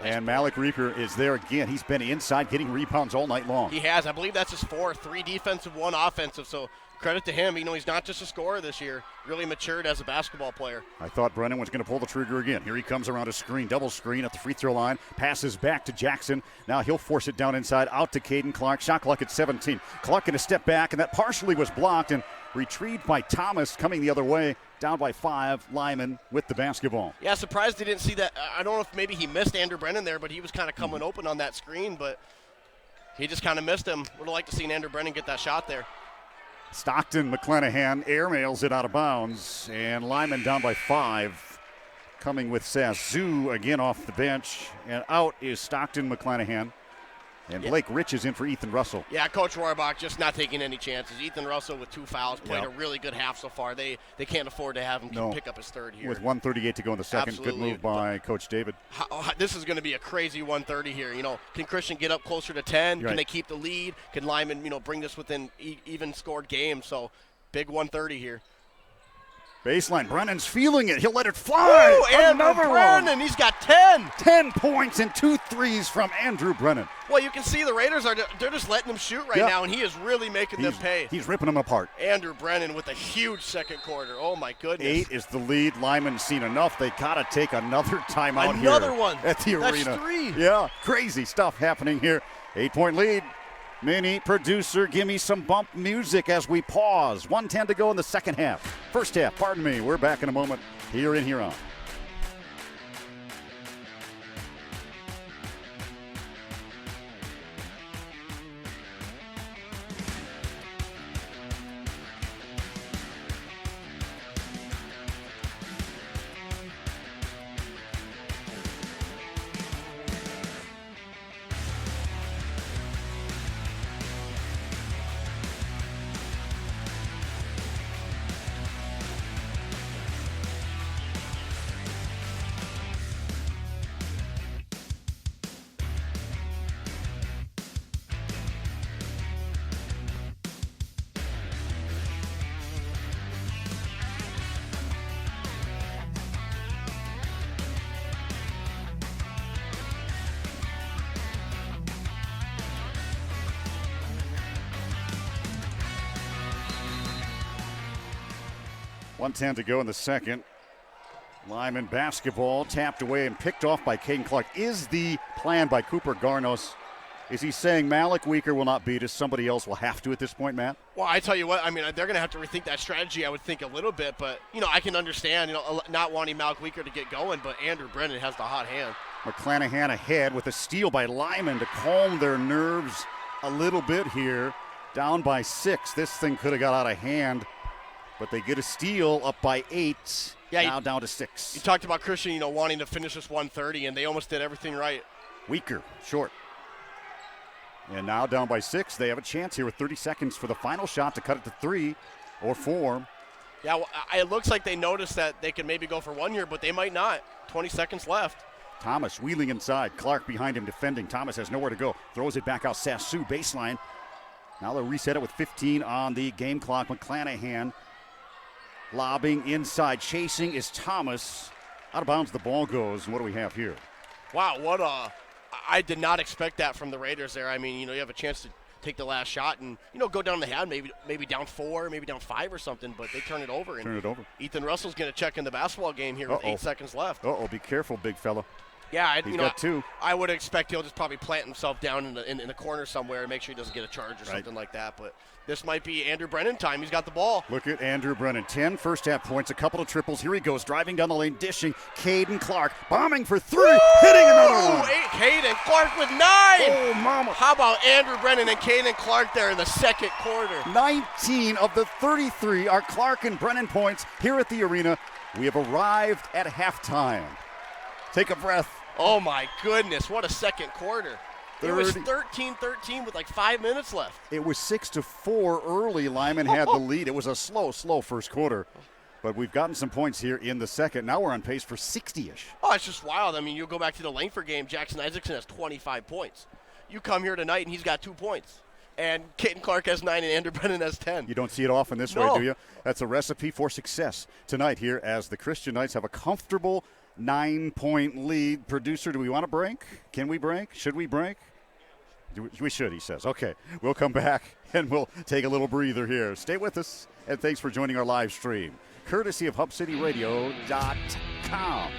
And Malik Reaper is there again. He's been inside getting rebounds all night long. He has. I believe that's his 4th. 3 defensive, 1 offensive. So credit to him. He's not just a scorer this year. Really matured as a basketball player. I thought Brennan was going to pull the trigger again. Here he comes around a screen, double screen at the free throw line. Passes back to Jackson. Now he'll force it down inside, out to Caden Clark. Shot clock at 17. Clark going to step back, and that partially was blocked and retrieved by Thomas coming the other way. Down by 5, Lyman with the basketball. Yeah, surprised he didn't see that. I don't know if maybe he missed Andrew Brennan there, but he was kind of coming open on that screen, but he just kind of missed him. Would have liked to see Andrew Brennan get that shot there. Stockton McClanahan airmails it out of bounds, and Lyman down by 5. Coming with Sazu again off the bench, and out is Stockton McClanahan. And Blake Rich is in for Ethan Russell. Yeah, Coach Rohrbach just not taking any chances. Ethan Russell with 2 fouls, played a really good half so far. They can't afford to have him pick up his 3rd here. With 1:38 to go in the second. Absolutely. Good move by Coach David. This is going to be a crazy 1:30 here. Can Christian get up closer to 10? Right. Can they keep the lead? Can Lyman, bring this within even scored games? So big 1:30 here. Baseline, Brennan's feeling it. He'll let it fly. Ooh, another Brennan, one. He's got 10. 10 points and 2 threes from Andrew Brennan. Well, you can see the Raiders they're just letting him shoot right now, and he is really making them pay. He's ripping them apart. Andrew Brennan with a huge second quarter. Oh, my goodness. 8 is the lead. Lyman's seen enough. They got to take another timeout here. Another one. At the arena. That's 3. Yeah, crazy stuff happening here. 8-point lead. Mini producer, give me some bump music as we pause. 1:10 to go in the second half. First half, pardon me. We're back in a moment here in Huron. 1:10 to go in the second. Lyman basketball tapped away and picked off by Caden Clark. Is the plan by Cooper Garnos? Is he saying Malik Weaker will not beat us? Somebody else will have to at this point, Matt? Well, I tell you what, I mean, they're going to have to rethink that strategy, I would think, a little bit. But, I can understand, not wanting Malik Weaker to get going, but Andrew Brennan has the hot hand. McClanahan ahead with a steal by Lyman to calm their nerves a little bit here. Down by 6. This thing could have got out of hand, but they get a steal up by 8. Yeah, now down to 6. You talked about Christian, wanting to finish this 130, and they almost did everything right. Weaker, short. And now down by 6. They have a chance here with 30 seconds for the final shot to cut it to 3 or 4. Yeah, well, it looks like they noticed that they could maybe go for 1 here, but they might not. 20 seconds left. Thomas wheeling inside. Clark behind him defending. Thomas has nowhere to go. Throws it back out. Sassu baseline. Now they'll reset it with 15 on the game clock. McClanahan lobbing inside. Chasing is Thomas. Out of bounds the ball goes. And what do we have here? Wow, I did not expect that from the Raiders there. I mean, you have a chance to take the last shot and, go down the hand, maybe down 4, maybe down 5 or something, but they turn it over. And Ethan Russell's going to check in the basketball game here with 8 seconds left. Be careful, big fella. Yeah, He's got 2. I would expect he'll just probably plant himself down in the corner somewhere and make sure he doesn't get a charge or something like that. But this might be Andrew Brennan time. He's got the ball. Look at Andrew Brennan. 10 first half points, a couple of triples. Here he goes, driving down the lane, dishing. Caden Clark bombing for 3, hitting another one. Caden Clark with 9. Oh, mama. How about Andrew Brennan and Caden Clark there in the second quarter? 19 of the 33 are Clark and Brennan points here at the arena. We have arrived at halftime. Take a breath. Oh, my goodness. What a second quarter. 30. It was 13-13 with like 5 minutes left. It was 6-4 early. Lyman had the lead. It was a slow first quarter. But we've gotten some points here in the second. Now we're on pace for 60-ish. Oh, it's just wild. I mean, you go back to the Langford game, Jackson Isaacson has 25 points. You come here tonight, and he's got 2 points. And Caden Clark has 9, and Andrew Brennan has 10. You don't see it often this way, do you? That's a recipe for success tonight here as the Christian Knights have a comfortable 9-point lead. Producer, do we want to break? Can we break? Should we break? We should, he says. Okay, we'll come back and we'll take a little breather here. Stay with us, and thanks for joining our live stream, courtesy of HubCityRadio.com.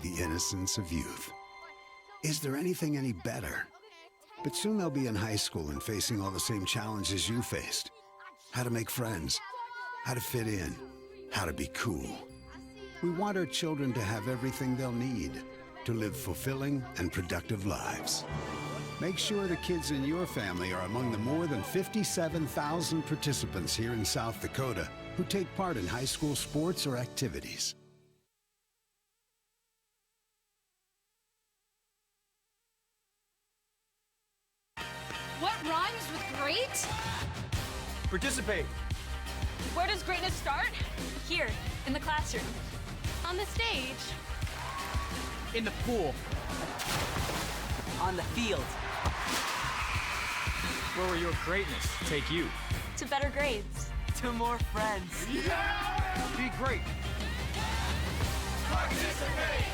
The innocence of youth. Is there anything any better? But soon they'll be in high school and facing all the same challenges you faced. How to make friends, how to fit in, how to be cool. We want our children to have everything they'll need to live fulfilling and productive lives. Make sure the kids in your family are among the more than 57,000 participants here in South Dakota who take part in high school sports or activities. What rhymes with great? Participate. Where does greatness start? Here, in the classroom. On the stage. In the pool. On the field. Where will your greatness take you? To better grades. To more friends. Yeah! Be great. Participate!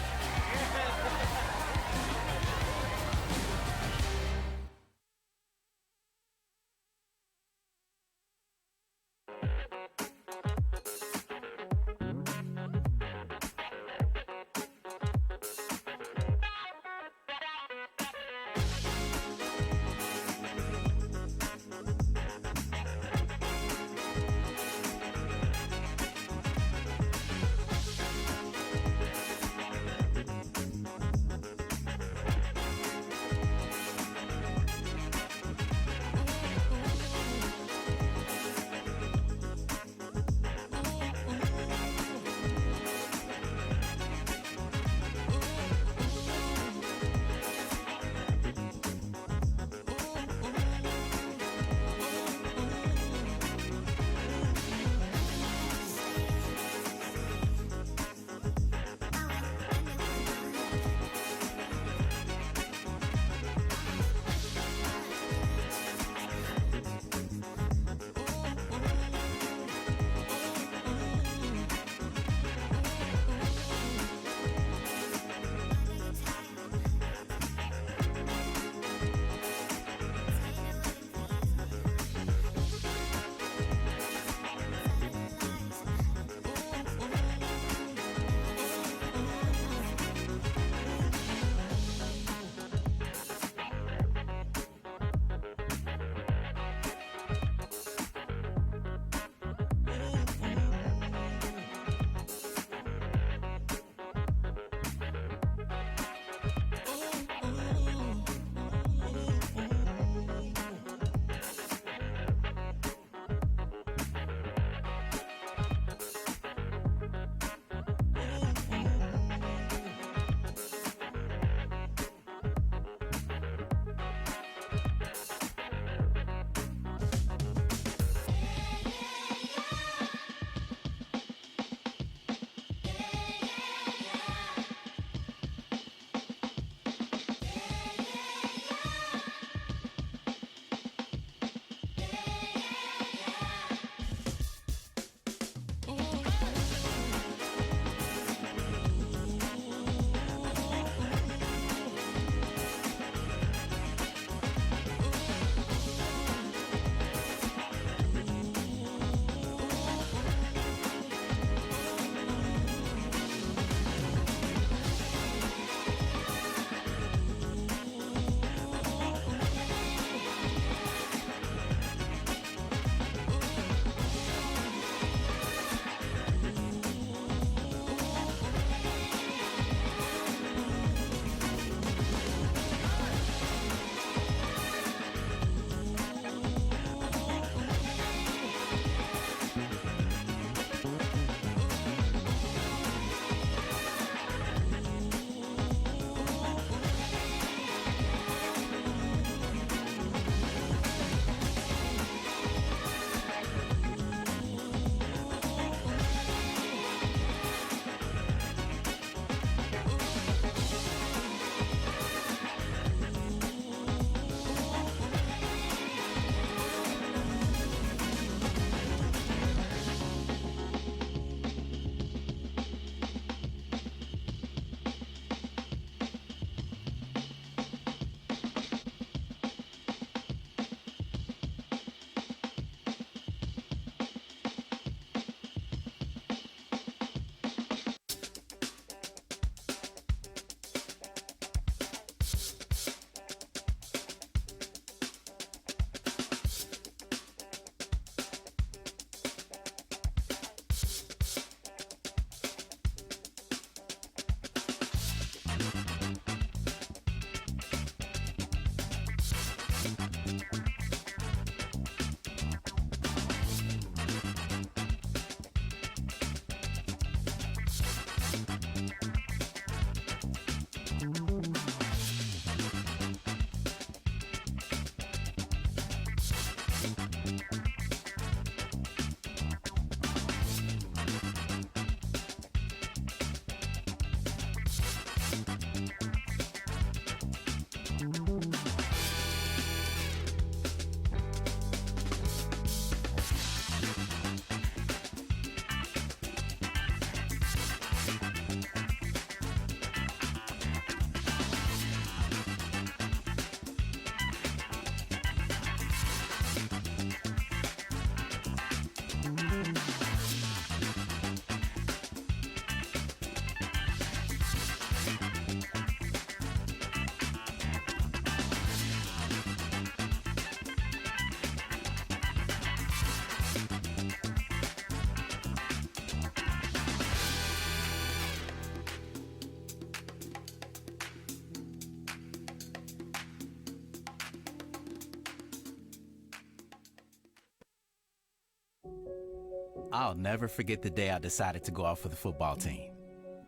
I'll never forget the day I decided to go out for the football team.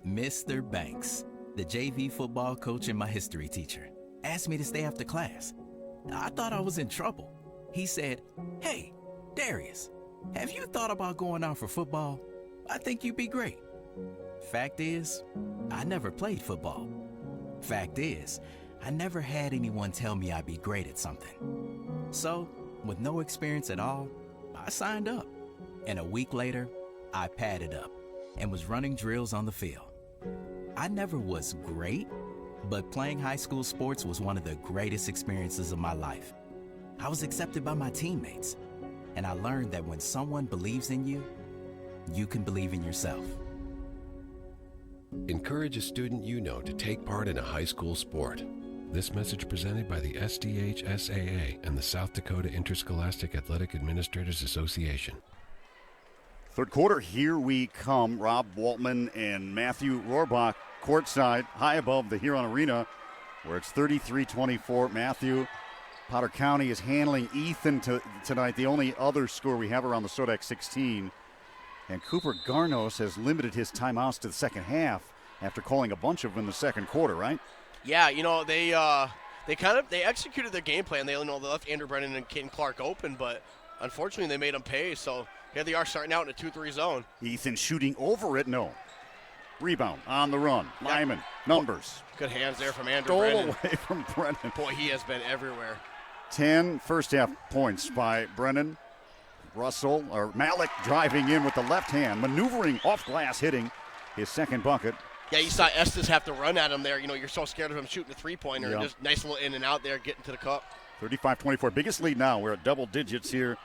Mr. Banks, the JV football coach and my history teacher, asked me to stay after class. I thought I was in trouble. He said, "Hey, Darius, have you thought about going out for football? I think you'd be great." Fact is, I never played football. Fact is, I never had anyone tell me I'd be great at something. So, with no experience at all, I signed up. And a week later, I padded up and was running drills on the field. I never was great, but playing high school sports was one of the greatest experiences of my life. I was accepted by my teammates, and I learned that when someone believes in you, you can believe in yourself. Encourage a student you know to take part in a high school sport. This message presented by the SDHSAA and the South Dakota Interscholastic Athletic Administrators Association. Third quarter, here we come. Rob Waltman and Matthew Rohrbach courtside, high above the Huron Arena, where it's 33-24. Matthew, Potter County is handling Ethan tonight, the only other score we have around the Sodak 16. And Cooper Garnos has limited his timeouts to the second half after calling a bunch of them in the second quarter, right? Yeah, they executed their game plan. They left Andrew Brennan and Caden Clark open, but unfortunately they made them pay. So here they are starting out in a 2-3 zone. Ethan shooting over it, no. Rebound on the run. Lyman, numbers. Good hands there from Andrew Brennan. Stole away from Brennan. Boy, he has been everywhere. 10 first half points by Brennan. Malik driving in with the left hand, maneuvering off glass, hitting his second bucket. Yeah, you saw Estes have to run at him there. You're so scared of him shooting a three-pointer. Yep. Just nice little in and out there, getting to the cup. 35-24, biggest lead now. We're at double digits here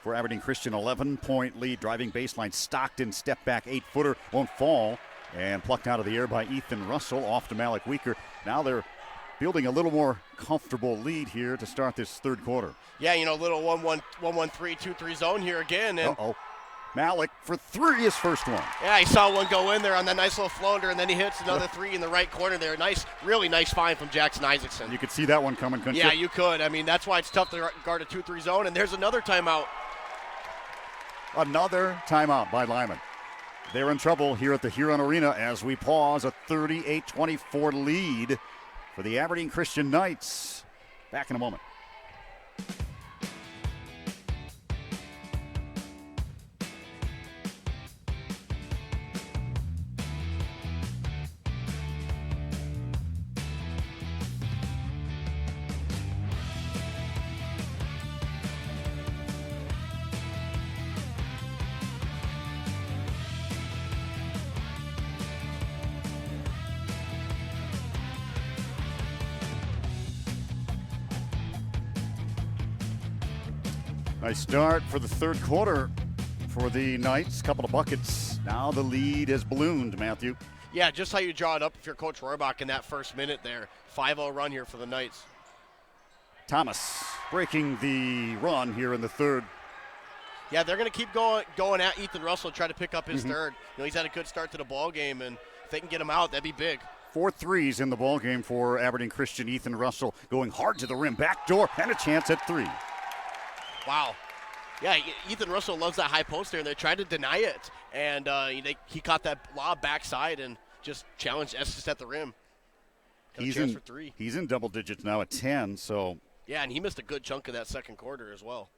for Aberdeen Christian. 11-point lead, driving baseline. Stockton, step back, 8-footer, won't fall. And plucked out of the air by Ethan Russell, off to Malik Weaker. Now they're building a little more comfortable lead here to start this third quarter. Yeah, little 1-1-3, 2-3 zone here again. And Malik for three, his first one. Yeah, he saw one go in there on that nice little floater, and then he hits another three in the right corner there. Really nice find from Jackson Isaacson. You could see that one coming, couldn't you? Yeah, you could. I mean, that's why it's tough to guard a 2-3 zone, and there's another timeout. Another timeout by Lyman. They're in trouble here at the Huron Arena as we pause. A 38-24 lead for the Aberdeen Christian Knights. Back in a moment. Nice start for the third quarter for the Knights. Couple of buckets. Now the lead has ballooned, Matthew. Yeah, just how you draw it up if you're Coach Rohrbach in that first minute there. 5-0 run here for the Knights. Thomas breaking the run here in the third. Yeah, they're going to keep going at Ethan Russell, try to pick up his third. He's had a good start to the ball game, and if they can get him out, that'd be big. 4 threes in the ball game for Aberdeen Christian. Ethan Russell going hard to the rim, backdoor, and a chance at three. Wow. Yeah, Ethan Russell loves that high post there, and they tried to deny it. And he caught that lob backside and just challenged Estes at the rim. Got a chance for three. He's in double digits now at 10, so. Yeah, and he missed a good chunk of that second quarter as well.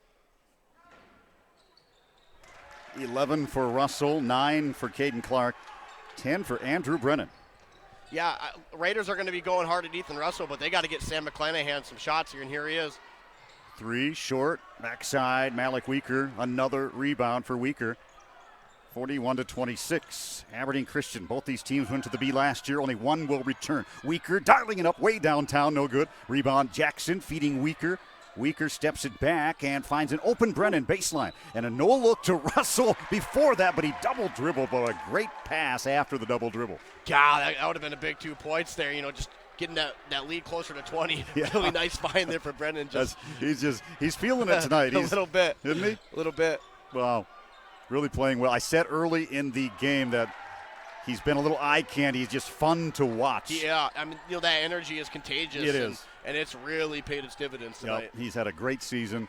11 for Russell, 9 for Caden Clark, 10 for Andrew Brennan. Yeah, Raiders are going to be going hard at Ethan Russell, but they got to get Sam McClanahan some shots here, and here he is. 3 short, backside, Malik Weaker, another rebound for Weaker. 41-26, Aberdeen Christian. Both these teams went to the B last year. Only one will return. Weaker dialing it up way downtown, no good. Rebound Jackson feeding Weaker. Weaker steps it back and finds an open Brennan baseline. And a no-look to Russell before that, but he double dribbled, but a great pass after the double dribble. God, that would have been a big 2 points there, just getting that lead closer to 20. Yeah. Really nice find there for Brennan. He's feeling it tonight. A little bit. Isn't he? A little bit. Wow. Really playing well. I said early in the game that he's been a little eye candy. He's just fun to watch. Yeah, I mean, that energy is contagious. It is. And it's really paid its dividends tonight. Yep, he's had a great season.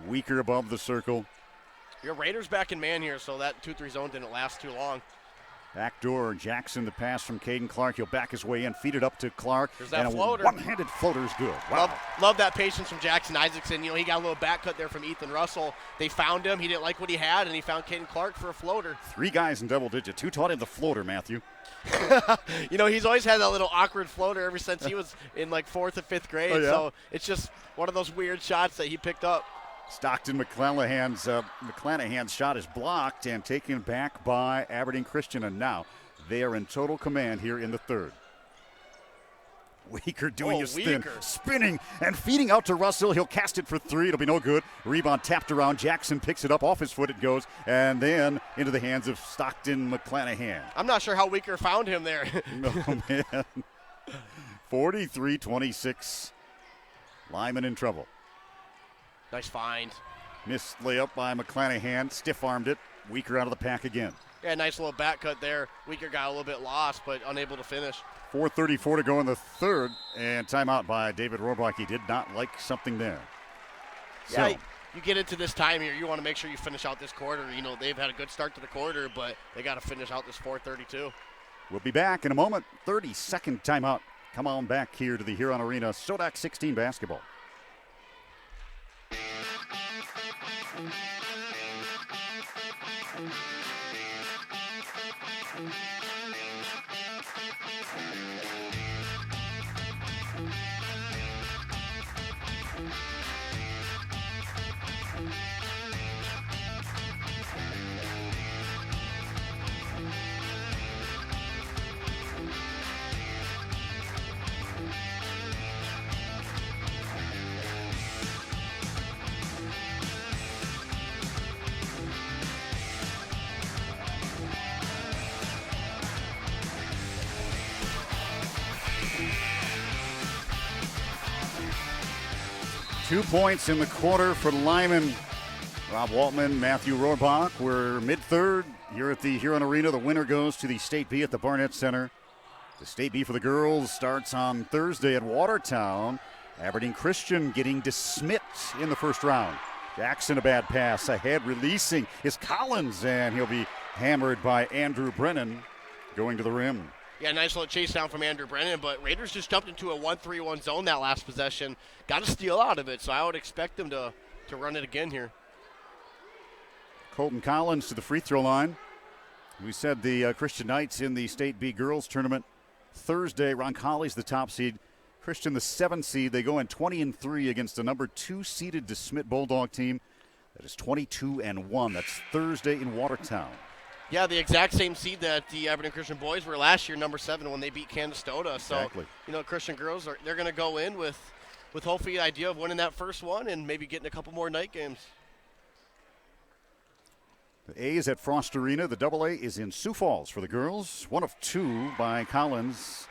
Weaker above the circle. Your Raiders back in man here, so that 2-3 zone didn't last too long. Backdoor Jackson, the pass from Caden Clark. He'll back his way in, feed it up to Clark. There's that and floater. A one-handed floater is good. Wow. Love that patience from Jackson Isaacson. You know, he got a little back cut there from Ethan Russell. They found him. He didn't like what he had, and he found Caden Clark for a floater. 3 guys in double digits. Who taught him the floater, Matthew? You know, he's always had that little awkward floater ever since he was in like 4th or 5th grade. Oh, yeah? So it's just one of those weird shots that he picked up. Stockton McClanahan's shot is blocked and taken back by Aberdeen Christian, and now they are in total command here in the third. Weaker doing his thing, spinning and feeding out to Russell. He'll cast it for 3. It'll be no good. Rebound tapped around. Jackson picks it up off his foot. It goes, and then into the hands of Stockton McClanahan. I'm not sure how Weaker found him there. Oh, man. 43-26. Lyman in trouble. Nice find. Missed layup by McClanahan. Stiff-armed it. Weaker out of the pack again. Yeah, nice little back cut there. Weaker got a little bit lost, but unable to finish. 4:34 to go in the third, and timeout by David Rohrbach. He did not like something there. Yeah, you get into this time here, you want to make sure you finish out this quarter. You know, they've had a good start to the quarter, but they got to finish out this 4:32. We'll be back in a moment. 30-second timeout. Come on back here to the Huron Arena. Sodak 16 basketball. Two points in the quarter for Lyman. Rob Waltman, Matthew Rohrbach. We're mid-third here at the Huron Arena. The winner goes to the State B at the Barnett Center. The State B for the girls starts on Thursday at Watertown. Aberdeen Christian getting DeSmit in the first round. Jackson a bad pass ahead, releasing is Collins, and he'll be hammered by Andrew Brennan going to the rim. Yeah, nice little chase down from Andrew Brennan, but Raiders just jumped into a 1-3-1 zone that last possession. Got a steal out of it, so I would expect them to run it again here. Colton Collins to the free throw line. We said the Christian Knights in the State B girls tournament Thursday. Roncalli's the top seed. Christian the 7th seed. They go in 20-3 against the number 2 seeded DeSmit Bulldog team. That is 22-1. That's Thursday in Watertown. Yeah, the exact same seed that the Aberdeen Christian boys were last year, number 7, when they beat Canastota. So, exactly. You know, Christian girls, they're going to go in with hopefully the idea of winning that first one and maybe getting a couple more night games. The A is at Frost Arena. The AA is in Sioux Falls for the girls. 1 of 2 by Collins.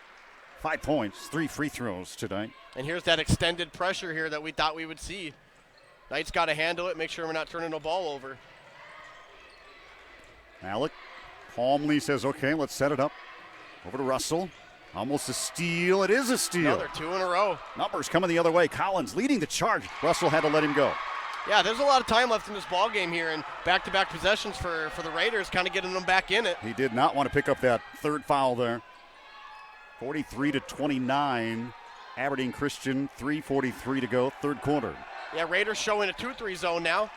5 points, 3 free throws tonight. And here's that extended pressure here that we thought we would see. Knights got to handle it, make sure we're not turning the ball over. Alec calmly says, okay, let's set it up. Over to Russell. Almost a steal. It is a steal. Another 2 in a row. Numbers coming the other way. Collins leading the charge. Russell had to let him go. Yeah, there's a lot of time left in this ball game here, and back-to-back possessions for the Raiders, kind of getting them back in it. He did not want to pick up that third foul there. 43-29. Aberdeen Christian, 3:43 to go, third quarter. Yeah, Raiders showing a 2-3 zone now.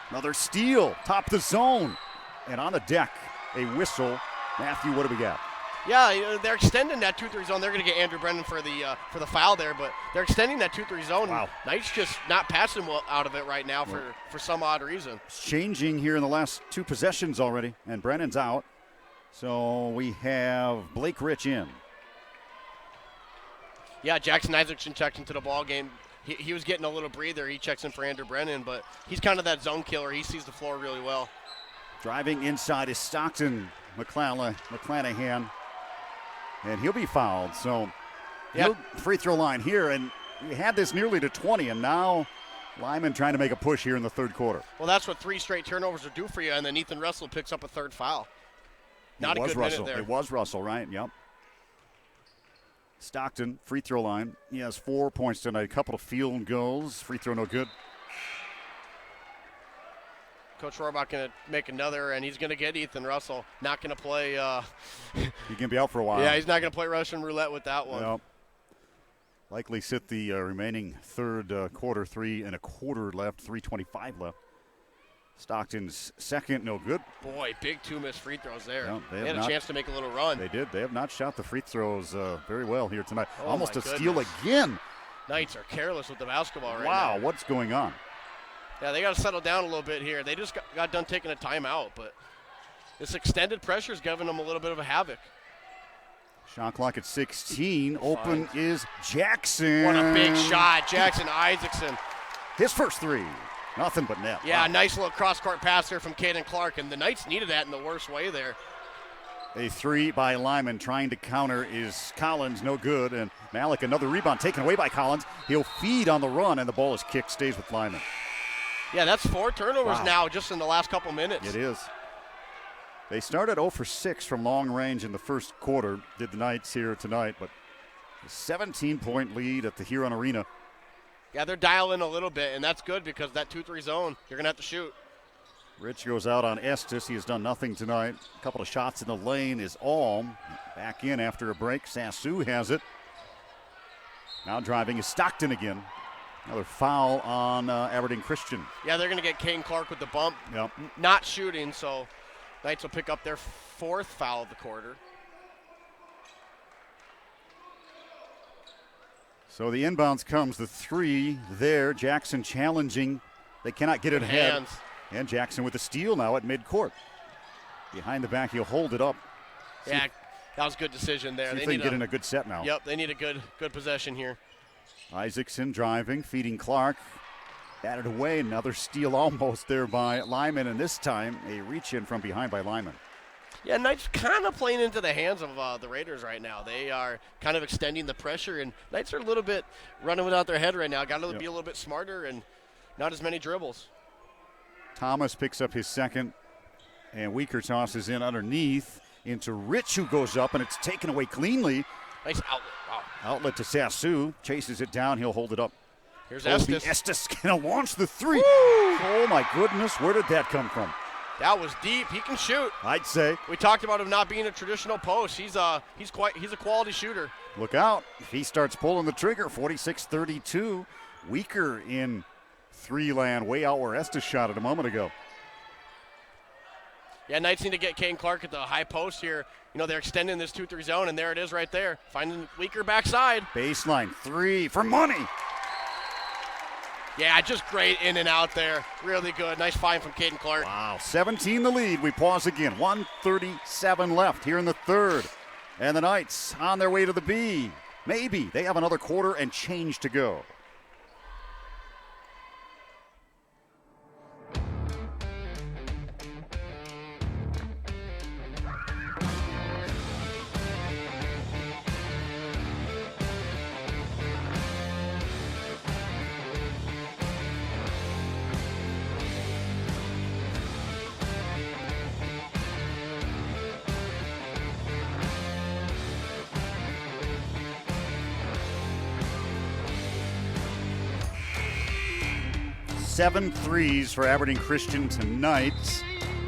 Another steal, top the zone. And on the deck, a whistle. Matthew, what do we got? Yeah, they're extending that 2-3 zone. They're going to get Andrew Brennan for the foul there, but they're extending that 2-3 zone. Wow. Knights just not passing well out of it right now for some odd reason. It's changing here in the last 2 possessions already, and Brennan's out. So we have Blake Rich in. Yeah, Jackson Isaacson checked into the ball game. He was getting a little breather. He checks in for Andrew Brennan, but he's kind of that zone killer. He sees the floor really well. Driving inside is Stockton McClanahan, and he'll be fouled. So, free throw line here, and we had this nearly to 20, and now Lyman trying to make a push here in the third quarter. Well, that's what 3 straight turnovers will do for you, and then Ethan Russell picks up a third foul. Not a good minute there. It was Russell, right? Yep. Stockton, free throw line. He has 4 points tonight, a couple of field goals. Free throw no good. Coach Rohrbach going to make another, and he's going to get Ethan Russell. Not going to play. He can be out for a while. Yeah, he's not going to play Russian roulette with that one. Nope. Likely sit the remaining third quarter, 3 1/4 left, 3:25 left. Stockton's second, no good. Boy, big 2 missed free throws there. No, they had a chance to make a little run. They did. They have not shot the free throws very well here tonight. Oh, almost my a steal goodness. again. Knights are careless with the basketball right now. Wow, what's going on? Yeah, they got to settle down a little bit here. They just got done taking a timeout, but this extended pressure is giving them a little bit of a havoc. Shot clock at 16. Open is Jackson. What a big shot. Jackson Isaacson. His first 3. Nothing but net. Yeah, Wow. nice little cross-court pass there from Caden Clark, and the Knights needed that in the worst way there. A 3 by Lyman trying to counter is Collins, no good. And Malik, another rebound taken away by Collins. He'll feed on the run, and the ball is kicked, stays with Lyman. Yeah, that's 4 turnovers Wow. now just in the last couple minutes. It is. They started 0 for 6 from long range in the first quarter, did the Knights here tonight, but a 17-point lead at the Huron Arena. Yeah, they're dialing a little bit, and that's good because that 2-3 zone, you're going to have to shoot. Rich goes out on Estes. He has done nothing tonight. A couple of shots in the lane is all. Back in after a break. Sassu has it. Now driving is Stockton again. Another foul on Aberdeen Christian. Yeah, they're going to get Caden Clark with the bump. Yep. Not shooting, so Knights will pick up their 4th foul of the quarter. So the inbounds comes, the 3 there. Jackson challenging. They cannot get it ahead. Hands. And Jackson with a steal now at midcourt. Behind the back, he'll hold it up. Yeah, that was a good decision there. See if they can get in a good set now. Yep, they need a good possession here. Isaacson driving, feeding Clark. Batted away, another steal almost there by Lyman, and this time a reach in from behind by Lyman. Yeah, Knights kind of playing into the hands of the Raiders right now. They are kind of extending the pressure, and Knights are a little bit running without their head right now. Got to be a little bit smarter and not as many dribbles. Thomas picks up his second, and Weaker tosses in underneath into Rich, who goes up, and it's taken away cleanly. Nice outlet. Wow. Outlet to Sassu. Chases it down. He'll hold it up. Here's Colby Estes. Estes going to launch the 3. Woo! Oh, my goodness. Where did that come from? That was deep. He can shoot. I'd say. We talked about him not being a traditional post. He's a quality shooter. Look out. If he starts pulling the trigger, 46-32. Weaker in 3 land, way out where Estes shot it a moment ago. Yeah, Knights need to get Caden Clark at the high post here. You know, they're extending this 2-3 zone, and there it is right there. Finding Weaker backside. Baseline 3 for money. Yeah, just great in and out there. Really good. Nice find from Caden Clark. Wow, 17 the lead. We pause again. 1:37 left here in the third. And the Knights on their way to the B. Maybe. They have another quarter and change to go. Seven threes for Aberdeen Christian tonight.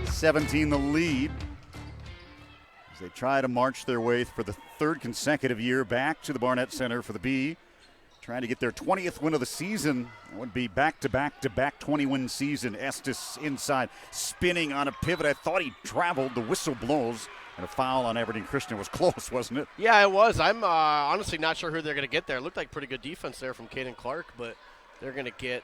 17 the lead. As they try to march their way for the 3rd consecutive year back to the Barnett Center for the B. Trying to get their 20th win of the season. That would be back-to-back-to-back 20-win season. Estes inside, spinning on a pivot. I thought he traveled. The whistle blows. And a foul on Aberdeen Christian. It was close, wasn't it? Yeah, it was. I'm honestly not sure who they're going to get there. It looked like pretty good defense there from Caden Clark, but they're going to get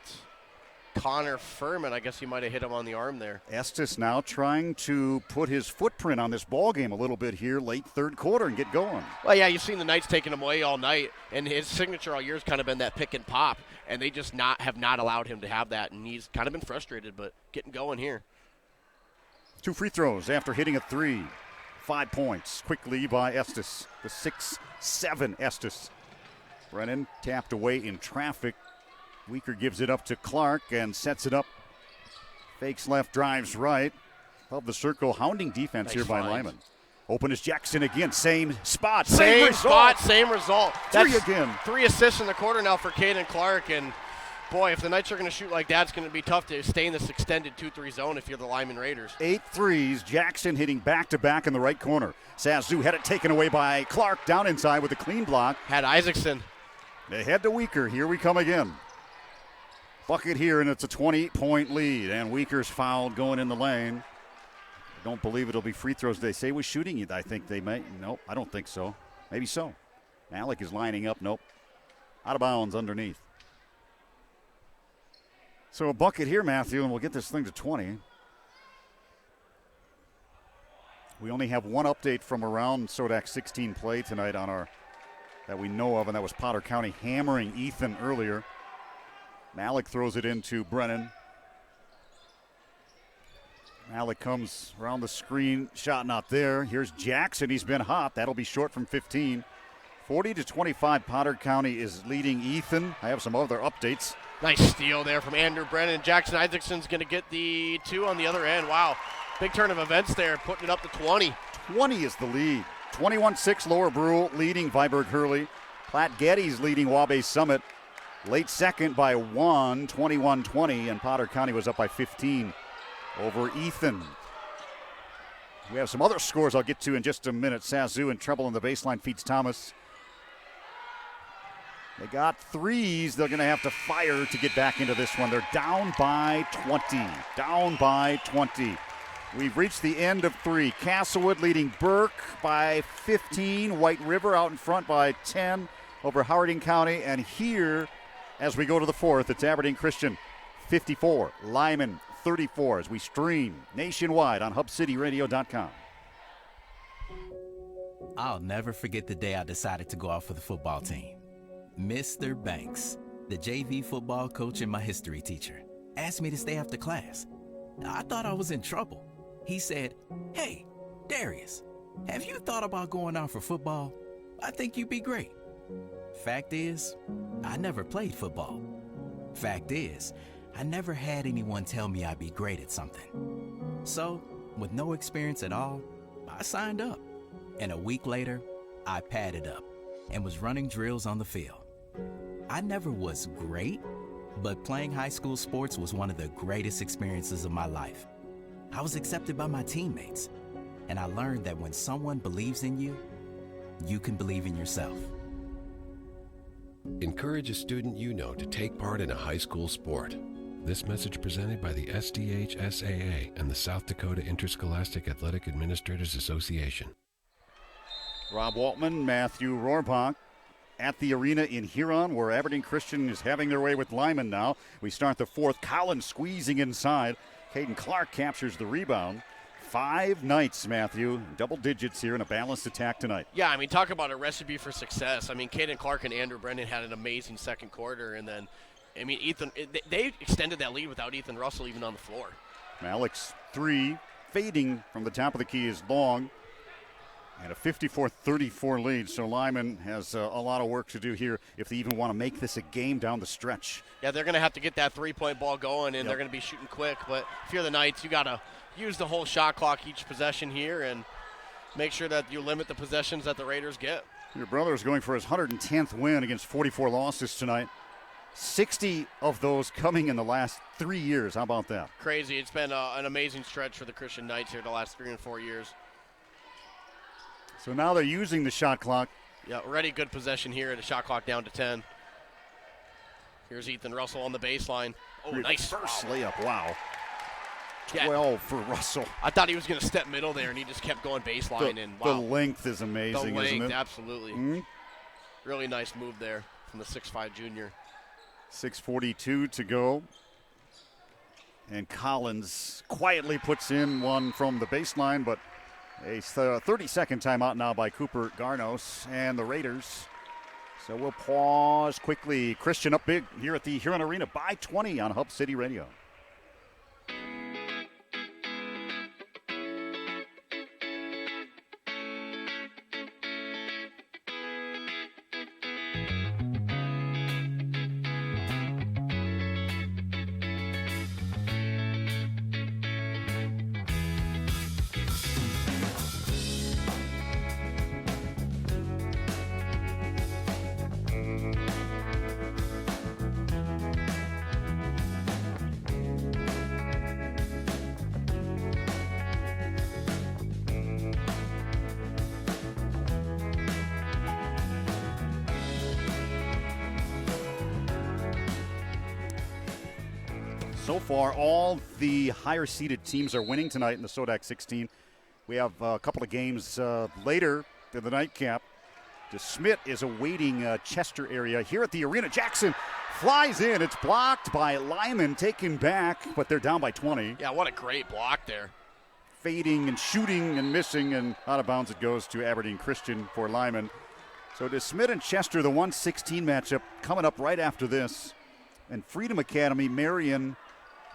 Connor Furman. I guess he might have hit him on the arm there. Estes now trying to put his footprint on this ball game a little bit here, late 3rd quarter, and get going. Well, yeah, you've seen the Knights taking him away all night, and his signature all year has kind of been that pick and pop, and they just have not allowed him to have that, and he's kind of been frustrated, but getting going here. 2 free throws after hitting a 3. 5 points quickly by Estes. The 6'7" Estes. Brennan tapped away in traffic. Weaker gives it up to Clark and sets it up. Fakes left, drives right. Above the circle, hounding defense Nice here by find. Lyman. Open is Jackson again. Same spot. Same result. spot, same result. 3 again. 3 assists in the quarter now for Caden Clark, and Boy, if the Knights are going to shoot like that, it's going to be tough to stay in this extended 2-3 zone if you're the Lyman Raiders. 8 threes. Jackson hitting back-to-back in the right corner. Sazu had it taken away by Clark down inside with a clean block. Had Isaacson. They head to Weaker. Here we come again. Bucket here, and it's a 20-point lead. And Weaker's fouled going in the lane. I don't believe it'll be free throws. They say was shooting it. I think they may. Nope, I don't think so. Maybe so. Malik is lining up. Nope. Out of bounds underneath. So a bucket here, Matthew, and we'll get this thing to 20. We only have one update from around Sodak 16 play tonight on our that we know of, and that was Potter County hammering Ethan earlier. Malik throws it into Brennan. Malik comes around the screen, shot not there. Here's Jackson, he's been hot. That'll be short from 15. 40-25, Potter County is leading Ethan. I have some other updates. Nice steal there from Andrew Brennan. Jackson Isaacson's going to get the 2 on the other end. Wow, big turn of events there, putting it up to 20. 20 is the lead. 21-6 Lower Brule leading Viborg Hurley. Platte Geddes leading Wabash Summit. Late second by 1, 21-20, and Potter County was up by 15 over Ethan. We have some other scores I'll get to in just a minute. Sazu in trouble in the baseline feeds Thomas. They got threes. They're going to have to fire to get back into this one. They're down by 20. Down by 20. We've reached the end of 3. Castlewood leading Burke by 15. White River out in front by 10 over Harding County. And here, as we go to the 4th, it's Aberdeen Christian 54. Lyman 34 as we stream nationwide on HubCityRadio.com. I'll never forget the day I decided to go out for the football team. Mr. Banks, the JV football coach and my history teacher, asked me to stay after class. I thought I was in trouble. He said, "Hey, Darius, have you thought about going out for football? I think you'd be great." Fact is, I never played football. Fact is, I never had anyone tell me I'd be great at something. So, with no experience at all, I signed up. And a week later, I padded up and was running drills on the field. I never was great, but playing high school sports was one of the greatest experiences of my life. I was accepted by my teammates, and I learned that when someone believes in you, you can believe in yourself. Encourage a student you know to take part in a high school sport. This message presented by the SDHSAA and the South Dakota Interscholastic Athletic Administrators Association. Rob Waltman, Matthew Rohrbach at the arena in Huron, where Aberdeen Christian is having their way with Lyman now. We start the 4th. Collins squeezing inside. Caden Clark captures the rebound. 5 Knights, Matthew. Double digits here in a balanced attack tonight. Yeah, I mean, talk about a recipe for success. I mean, Caden Clark and Andrew Brennan had an amazing second quarter, and then, I mean, Ethan, they extended that lead without Ethan Russell even on the floor. Malik's 3 fading from the top of the key is long. And a 54-34 lead, so Lyman has a lot of work to do here if they even want to make this a game down the stretch. Yeah, they're going to have to get that three-point ball going, and they're going to be shooting quick. But if you're the Knights, you got to use the whole shot clock each possession here and make sure that you limit the possessions that the Raiders get. Your brother is going for his 110th win against 44 losses tonight. 60 of those coming in the last 3 years. How about that? Crazy. It's been an amazing stretch for the Christian Knights here the last 3 and 4 years. So now they're using the shot clock. Yeah, already good possession here. The shot clock down to 10. Here's Ethan Russell on the baseline. Oh, nice first layup. Wow. 12 for Russell. I thought he was going to step middle there, and he just kept going baseline. The length is amazing, the length, isn't it? Absolutely. Mm-hmm. Really nice move there from the 6'5 junior. 6:42 to go. And Collins quietly puts in one from the baseline, but a 30-second timeout now by Cooper Garnos and the Raiders. So we'll pause quickly. Christian up big here at the Huron Arena by 20 on Hub City Radio. So far, all the higher-seeded teams are winning tonight in the Sodak 16. We have a couple of games later in the nightcap. DeSmit is awaiting Chester area here at the arena. Jackson flies in. It's blocked by Lyman, taken back, but they're down by 20. Yeah, what a great block there. Fading and shooting and missing, and out of bounds it goes to Aberdeen Christian for Lyman. So DeSmit and Chester, the 1-16 matchup, coming up right after this. And Freedom Academy, Marion,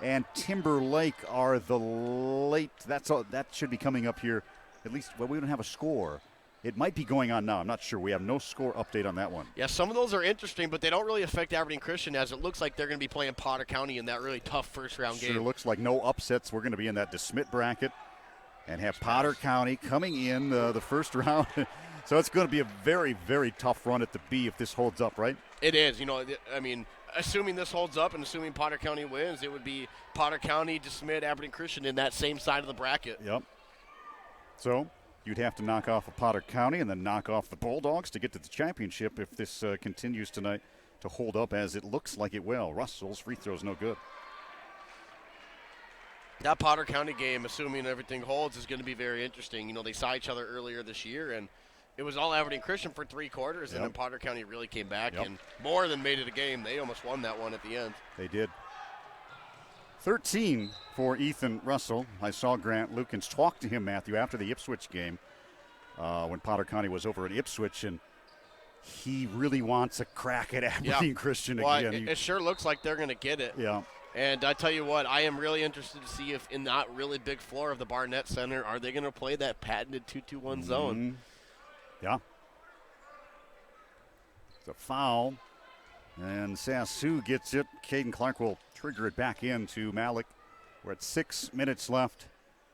and Timber Lake are the late. That's all, that should be coming up here. At least, well, we don't have a score. It might be going on now. I'm not sure. We have no score update on that one. Yeah, some of those are interesting, but they don't really affect Aberdeen Christian, as it looks like they're going to be playing Potter County in that really tough first-round game. Sure looks like no upsets. We're going to be in that DeSmit bracket and have Potter County coming in the first round. So it's going to be a very, very tough run at the B if this holds up, right? It is. I mean, assuming this holds up and assuming Potter County wins, it would be Potter County, DeSmit, Aberdeen Christian in that same side of the bracket. Yep. So you'd have to knock off a Potter County and then knock off the Bulldogs to get to the championship if this continues tonight to hold up as it looks like it will. Russell's free throw's no good. That Potter County game, assuming everything holds, is going to be very interesting. They saw each other earlier this year, and it was all Aberdeen Christian for 3 quarters, and then Potter County really came back and more than made it a game. They almost won that one at the end. They did. 13 for Ethan Russell. I saw Grant Lukens talk to him, Matthew, after the Ipswich game when Potter County was over at Ipswich, and he really wants a crack at Aberdeen Christian again. It sure looks like they're going to get it. Yeah. And I tell you what, I am really interested to see if in that really big floor of the Barnett Center, are they going to play that patented 2-2-1 zone? Yeah. It's a foul. And Sassu gets it. Caden Clark will trigger it back in to Malik. We're at 6 minutes left.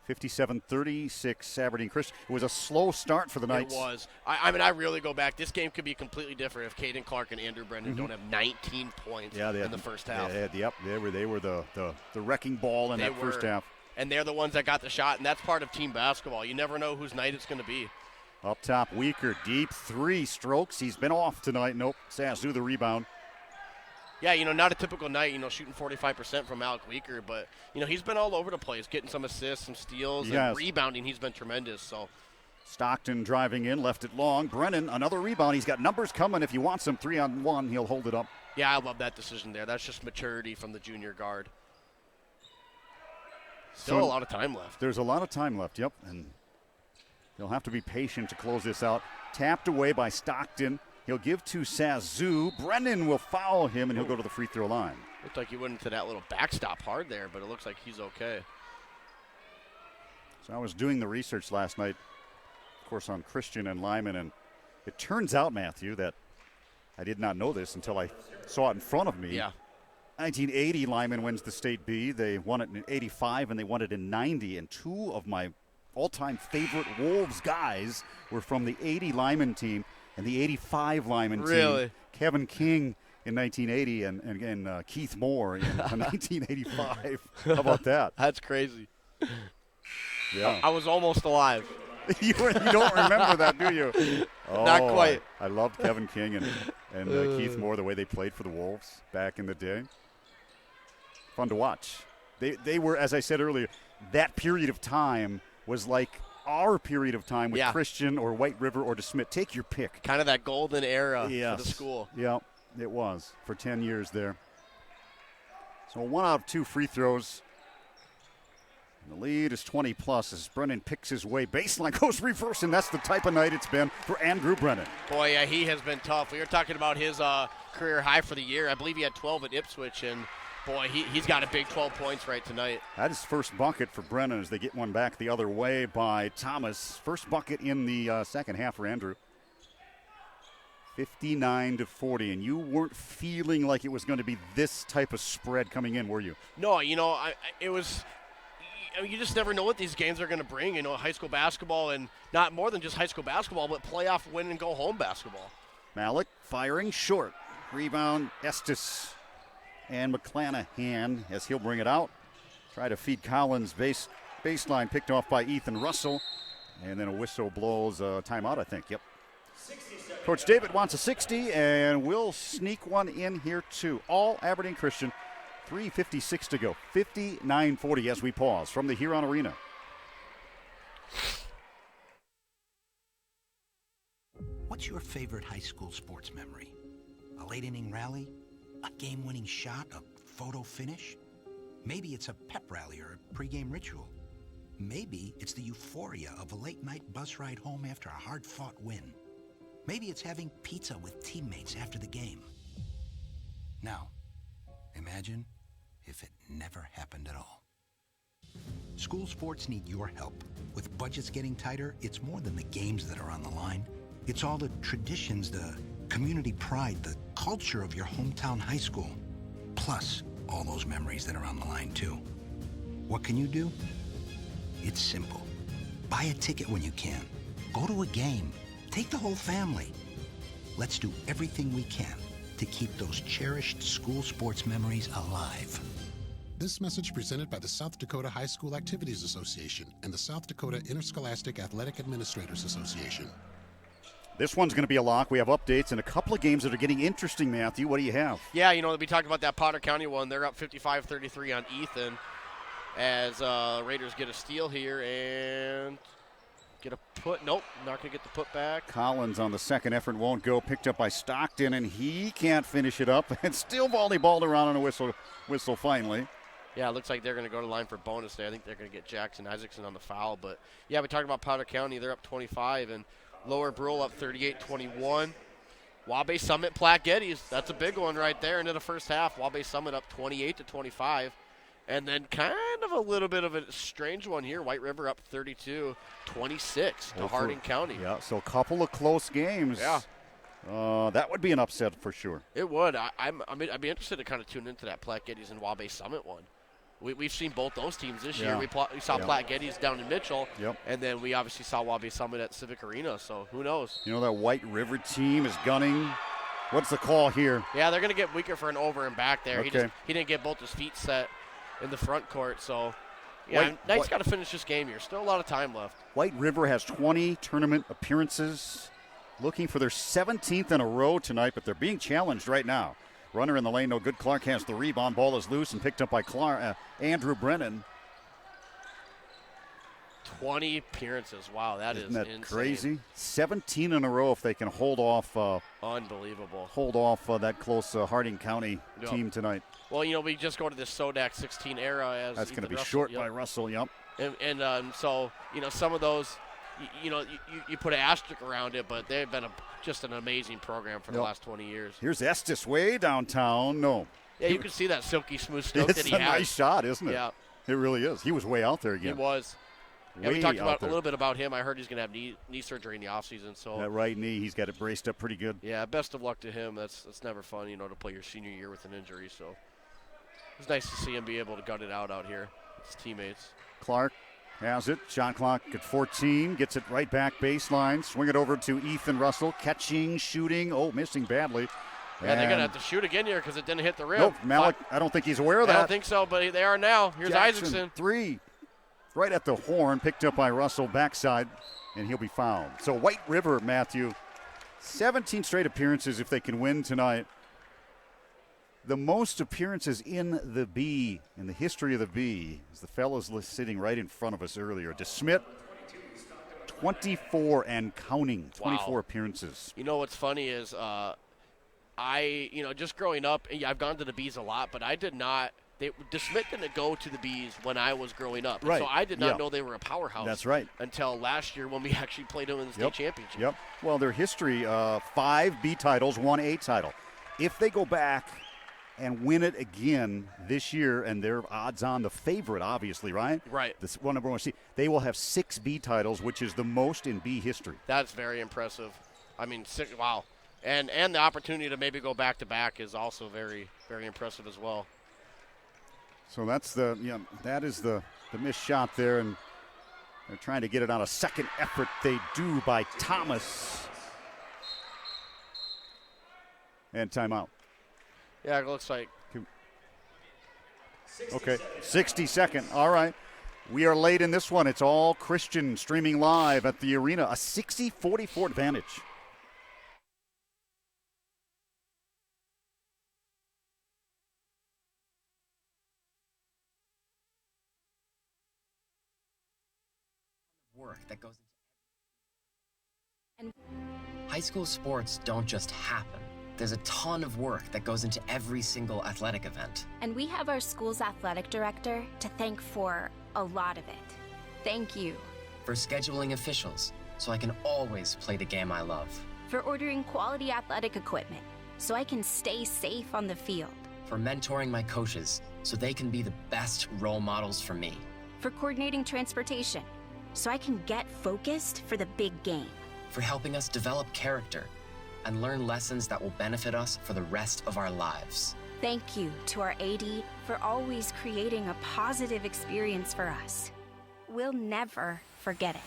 57-36 Aberdeen Christian. It was a slow start for the Knights. It was. I mean, I really go back. This game could be completely different if Caden Clark and Andrew Brendan don't have 19 points in the first half. They were the wrecking ball in that first half. And they're the ones that got the shot, and that's part of team basketball. You never know whose night it's going to be. Up top, Weaker, deep 3 strokes. He's been off tonight. Nope, Sassu the rebound. Yeah, not a typical night, shooting 45% from Alec Weaker, but, he's been all over the place, getting some assists, some steals, and rebounding. He's been tremendous. So Stockton driving in, left it long. Brennan, another rebound. He's got numbers coming. If he wants them 3-on-1, he'll hold it up. Yeah, I love that decision there. That's just maturity from the junior guard. Still a lot of time left. There's a lot of time left, yep, and he'll have to be patient to close this out. Tapped away by Stockton. He'll give to Sassu. Brennan will foul him, and he'll go to the free throw line. Looked like he went into that little backstop hard there, but it looks like he's okay. So I was doing the research last night, of course, on Christian and Lyman, and it turns out, Matthew, that I did not know this until I saw it in front of me. Yeah. 1980, Lyman wins the State B. They won it in 85, and they won it in 90, and 2 of my all-time favorite Wolves guys were from the 80 Lyman team and the 85 Lyman team. Kevin King in 1980 and Keith Moore in 1985. How about that? That's crazy. Yeah. I was almost alive. you don't remember that, do you? Oh, Not quite. I loved Kevin King and Keith Moore, the way they played for the Wolves back in the day. Fun to watch. They were, as I said earlier, that period of time was like our period of time with Christian or White River or DeSmit. Take your pick. Kind of that golden era for the school. Yeah, it was for 10 years there. So 1 out of 2 free throws. And the lead is 20+ as Brennan picks his way. Baseline goes reverse, and that's the type of night it's been for Andrew Brennan. Boy, yeah, he has been tough. We were talking about his career high for the year. I believe he had 12 at Ipswich, and boy, he's got a big 12 points right tonight. That is first bucket for Brennan as they get one back the other way by Thomas. First bucket in the second half for Andrew. 59-40, and you weren't feeling like it was going to be this type of spread coming in, were you? No, it was. You just never know what these games are going to bring. High school basketball, and not more than just high school basketball, but playoff win and go home basketball. Malik firing short. Rebound, Estes. And McClanahan, as he'll bring it out. Try to feed Collins. Baseline picked off by Ethan Russell. And then a whistle blows a timeout, I think. Yep. Coach David wants a 60, and we'll sneak one in here, too. All Aberdeen Christian. 3:56 to go. 59-40 as we pause from the Huron Arena. What's your favorite high school sports memory? A late-inning rally? A game-winning shot? A photo finish? Maybe it's a pep rally or a pregame ritual. Maybe it's the euphoria of a late-night bus ride home after a hard-fought win. Maybe it's having pizza with teammates after the game. Now, imagine if it never happened at all. School sports need your help. With budgets getting tighter, it's more than the games that are on the line. It's all the traditions, the community pride, the culture of your hometown high school. Plus, all those memories that are on the line, too. What can you do? It's simple. Buy a ticket when you can. Go to a game. Take the whole family. Let's do everything we can to keep those cherished school sports memories alive. This message presented by the South Dakota High School Activities Association and the South Dakota Interscholastic Athletic Administrators Association. This one's going to be a lock. We have updates and a couple of games that are getting interesting, Matthew. What do you have? Yeah, we talked about that Potter County one. They're up 55-33 on Ethan as Raiders get a steal here and get a put. Nope, not going to get the put back. Collins on the second effort won't go. Picked up by Stockton, and he can't finish it up. And still volleyballed around on a whistle finally. Yeah, it looks like they're going to go to the line for bonus there. I think they're going to get Jackson Isaacson on the foul. But, yeah, we talked about Potter County. They're up 25, and Lower Brule up 38-21. Wabash Summit Platte Geddes. That's a big one right there into the first half. Wabash Summit up 28-25. And then kind of a little bit of a strange one here. White River up 32-26 to Harding County. Yeah, so a couple of close games. Yeah. That would be an upset for sure. It would. I'd be interested to kind of tune into that Platte Geddes and Wabash Summit one. We've seen both those teams this year. We saw Platte Geddes down in Mitchell, and then we obviously saw Wabash Summit at Civic Arena, so who knows? That White River team is gunning. What's the call here? Yeah, they're going to get weaker for an over and back there. Okay. He didn't get both his feet set in the front court, so yeah, Knight's got to finish this game here. Still a lot of time left. White River has 20 tournament appearances, looking for their 17th in a row tonight, but they're being challenged right now. Runner in the lane, no good. Clark has the rebound. Ball is loose and picked up by Andrew Brennan. 20 appearances. Wow, Isn't that insane. Crazy? 17 in a row if they can hold off. Unbelievable. Hold off that close Harding County team tonight. Well, we just go to this SODAC 16 era as that's going to be Russell, short by Russell. Yep. And so some of those, you put an asterisk around it, but they've been just an amazing program for the last 20 years. Here's Estes way downtown. No. Yeah, you can see that silky smooth stroke that he has. It's a nice shot, isn't it? Yeah. It really is. He was way out there again. He was. Yeah, we talked about a little bit about him. I heard he's going to have knee surgery in the offseason. So that right knee, he's got it braced up pretty good. Yeah, best of luck to him. That's never fun, to play your senior year with an injury. So it's nice to see him be able to gut it out here with his teammates. Clark has it. Shot clock at 14. Gets it right back baseline. Swing it over to Ethan Russell. Catching, shooting. Oh, missing badly. Yeah, they're going to have to shoot again here because it didn't hit the rim. Nope, Malik, I don't think he's aware of that. I don't think so, but they are now. Here's Jackson, Isaacson. 3. Right at the horn. Picked up by Russell backside, and he'll be fouled. So White River, Matthew, 17 straight appearances if they can win tonight. The most appearances in the B, in the history of the B, is the fellows sitting right in front of us earlier. DeSmit, 24 and counting, 24 appearances. What's funny is just growing up, I've gone to the B's a lot, but I did not. DeSmit didn't go to the B's when I was growing up. Right. So I did not know they were a powerhouse. That's right. Until last year when we actually played them in the state championship. Yep. Well, their history, 5 B titles, 1 A title. If they go back and win it again this year, and they're odds on the favorite, obviously, right? Right. This one number 1 seed. They will have 6 B titles, which is the most in B history. That's very impressive. I mean, wow. And the opportunity to maybe go back-to-back is also very, very impressive as well. So that's that is the missed shot there, and they're trying to get it on a second effort. They do by Thomas. And timeout. Yeah, it looks like. Okay, 60-second. All right. We are late in this one. It's all Christian streaming live at the arena. A 60-44 advantage. work that goes into high school sports don't just happen. There's a ton of work that goes into every single athletic event. And we have our school's athletic director to thank for a lot of it. Thank you. For scheduling officials, so I can always play the game I love. For ordering quality athletic equipment, so I can stay safe on the field. For mentoring my coaches, so they can be the best role models for me. For coordinating transportation, so I can get focused for the big game. For helping us develop character and learn lessons that will benefit us for the rest of our lives. Thank you to our AD for always creating a positive experience for us. We'll never forget it.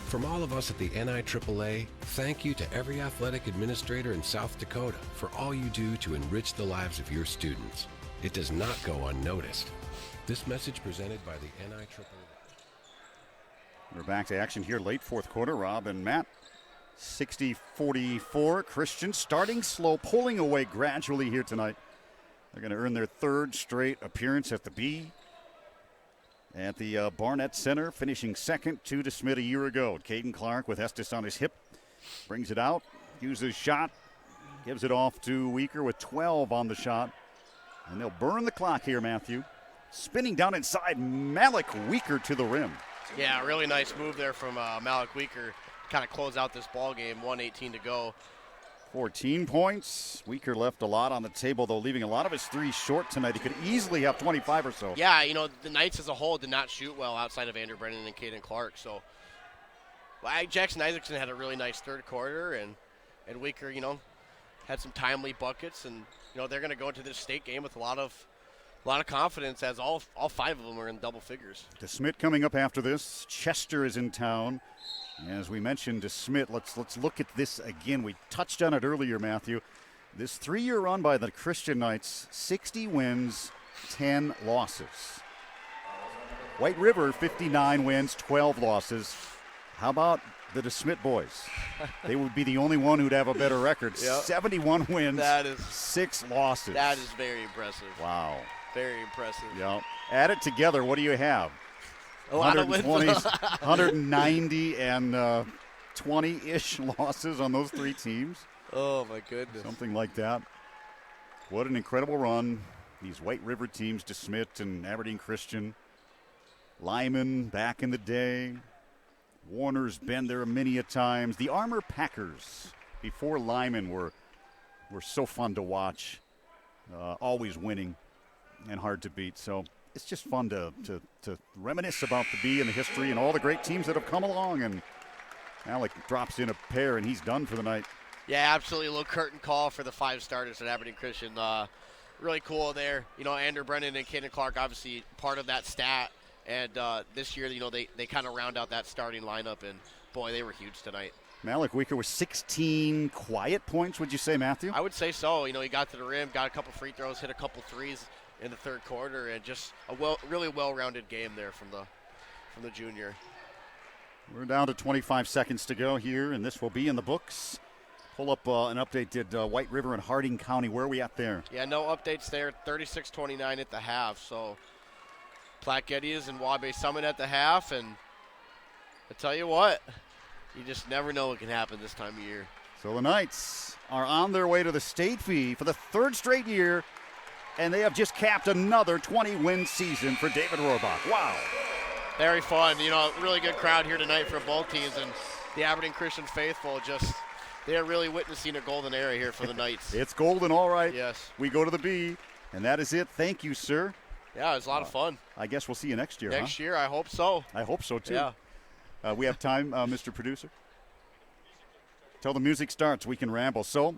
From all of us at the NIAAA, thank you to every athletic administrator in South Dakota for all you do to enrich the lives of your students. It does not go unnoticed. This message presented by the NIAAA. We're back to action here late fourth quarter. Rob and Matt, 60-44. Christian starting slow, pulling away gradually here tonight. They're going to earn their third straight appearance at the B. At the Barnett Center, finishing second to DeSmit a year ago. Caden Clark with Estes on his hip. Brings it out, uses shot, gives it off to Weaker with 12 on the shot. And they'll burn the clock here, Matthew. Spinning down inside, Malik Weaker to the rim. Yeah, really nice move there from Malik Weaker. Kind of close out this ball game, 1:18 to go. 14 points. Weaker left a lot on the table, though, leaving a lot of his threes short tonight. He could easily have 25 or so. Yeah, the Knights as a whole did not shoot well outside of Andrew Brennan and Caden Clark. So Jackson Isaacson had a really nice third quarter, and Weaker, had some timely buckets. And, they're going to go into this state game with a lot of confidence, as all five of them are in double figures. DeSmit coming up after this. Chester is in town. As we mentioned, DeSmit, let's look at this again. We touched on it earlier, Matthew. This 3-year run by the Christian Knights, 60 wins, 10 losses. White River, 59 wins, 12 losses. How about the DeSmit boys? They would be the only one who'd have a better record. Yep. 71 wins, 6 losses. That is very impressive. Wow. Very impressive. Yep. Add it together, what do you have? A lot of wins. 190 and 20-ish losses on those three teams. Oh, my goodness. Something like that. What an incredible run. These White River teams, DeSmit and Aberdeen Christian. Lyman back in the day. Warner's been there many a times. The Armor Packers before Lyman were so fun to watch. Always winning and hard to beat. So it's just fun to reminisce about the B and the history and all the great teams that have come along. And Alec drops in a pair, and he's done for the night. Yeah, absolutely. A little curtain call for the 5 starters at Aberdeen Christian. Really cool there. Andrew Brennan and Caden Clark, obviously part of that stat. And this year, they kind of round out that starting lineup. And, boy, they were huge tonight. Malik Weaker with 16 quiet points, would you say, Matthew? I would say so. He got to the rim, got a couple free throws, hit a couple threes in the third quarter, and just a really well-rounded game there from the junior. We're down to 25 seconds to go here, and this will be in the books. Pull up an update. Did White River and Harding County, where are we at there? Yeah, no updates there. 36-29 at the half. So Platte Geddes and Wabash Summit at the half, and I tell you what, you just never know what can happen this time of year. So the Knights are on their way to the state fee for the third straight year, and they have just capped another 20-win season for David Rohrbach. Wow. Very fun. Really good crowd here tonight for both teams, and the Aberdeen Christian faithful they're really witnessing a golden era here for the Knights. It's golden, all right. Yes. We go to the B, and that is it. Thank you, sir. Yeah, it was a lot of fun. I guess we'll see you next year, Next year, I hope so. I hope so, too. Yeah. We have time, Mr. Producer. Till the music starts, we can ramble. So,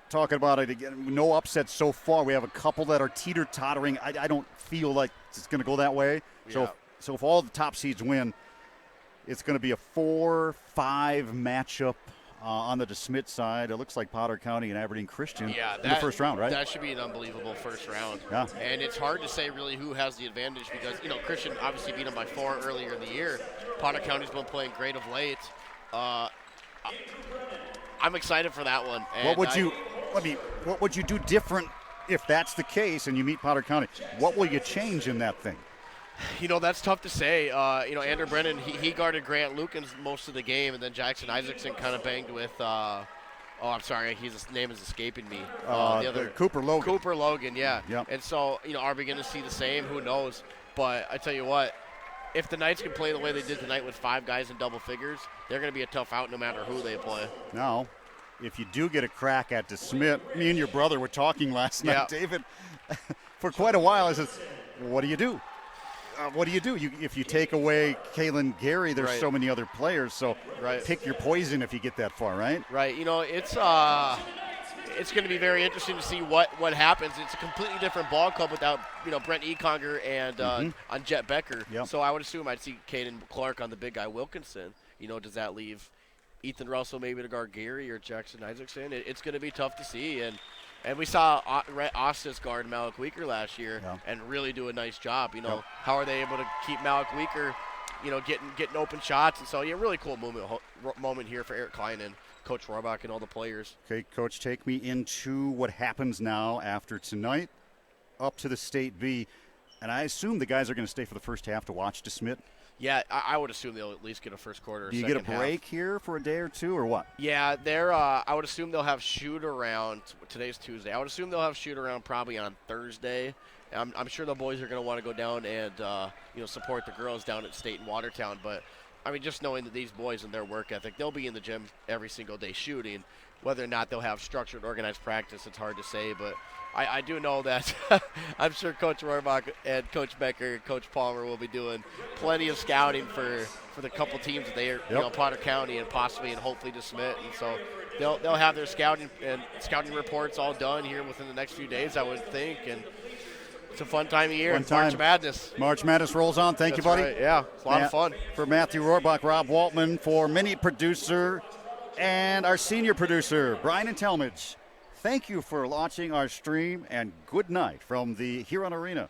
talking about it again, no upsets so far. We have a couple that are teeter-tottering. I don't feel like it's going to go that way. Yeah. So if all the top seeds win, it's going to be a 4-5 matchup on the DeSmit side. It looks like Potter County and Aberdeen Christian in the first round, right? That should be an unbelievable first round. Yeah. And it's hard to say really who has the advantage because, Christian obviously beat them by 4 earlier in the year. Potter County's been playing great of late. I'm excited for that one. And what would you do different if that's the case and you meet Potter County? What will you change in that thing? You know, that's tough to say. Andrew Brennan, he guarded Grant Lukens most of the game, and then Jackson Isaacson kind of banged with, I'm sorry, his name is escaping me. The other Cooper Logan. Cooper Logan, yeah. Yep. And so, are we going to see the same? Who knows? But I tell you what, if the Knights can play the way they did tonight with 5 guys in double figures, they're going to be a tough out no matter who they play. Now, if you do get a crack at DeSmit, me and your brother were talking last night, David, for quite a while. I said, what do you do? What do you do? If you take away Kalen Gary, there's so many other players. So pick your poison if you get that far, right? Right. It's going to be very interesting to see what happens. It's a completely different ball club without Brent Econger and on Jet Becker. Yep. So I would assume I'd see Caden Clark on the big guy Wilkinson. Does that leave Ethan Russell maybe to guard Gary or Jackson Isaacson? It's going to be tough to see. And we saw Ostis guard Malik Weaker last year and really do a nice job. How are they able to keep Malik Weaker, getting open shots? And so, really cool moment here for Eric Klein and Coach Rohrbach and all the players. Okay, Coach, take me into what happens now after tonight up to the State B. And I assume the guys are going to stay for the first half to watch DeSmit. Yeah, I would assume they'll at least get a first quarter. Do you get a break here for a day or two, or what? Yeah, I would assume they'll have shoot around. Today's Tuesday. I would assume they'll have shoot around probably on Thursday. I'm sure the boys are going to want to go down and support the girls down at State and Watertown. But just knowing that these boys and their work ethic, they'll be in the gym every single day shooting. Whether or not they'll have structured, organized practice, it's hard to say. But I do know that I'm sure Coach Rohrbach and Coach Becker and Coach Palmer will be doing plenty of scouting for the couple teams that they are, Potter County and possibly and hopefully DeSmit. And so they'll have their scouting reports all done here within the next few days, I would think. And it's a fun time of year. March Madness. March Madness rolls on. Thank you, buddy. Right. Yeah, it's a lot of fun. For Matthew Rohrbach, Rob Waltman, for mini producer and our senior producer, Brian and Talmadge. Thank you for watching our stream, and good night from the Huron Arena.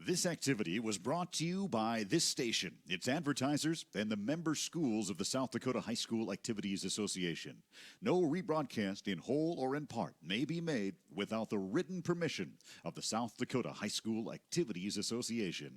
This activity was brought to you by this station, its advertisers, and the member schools of the South Dakota High School Activities Association. No rebroadcast in whole or in part may be made without the written permission of the South Dakota High School Activities Association.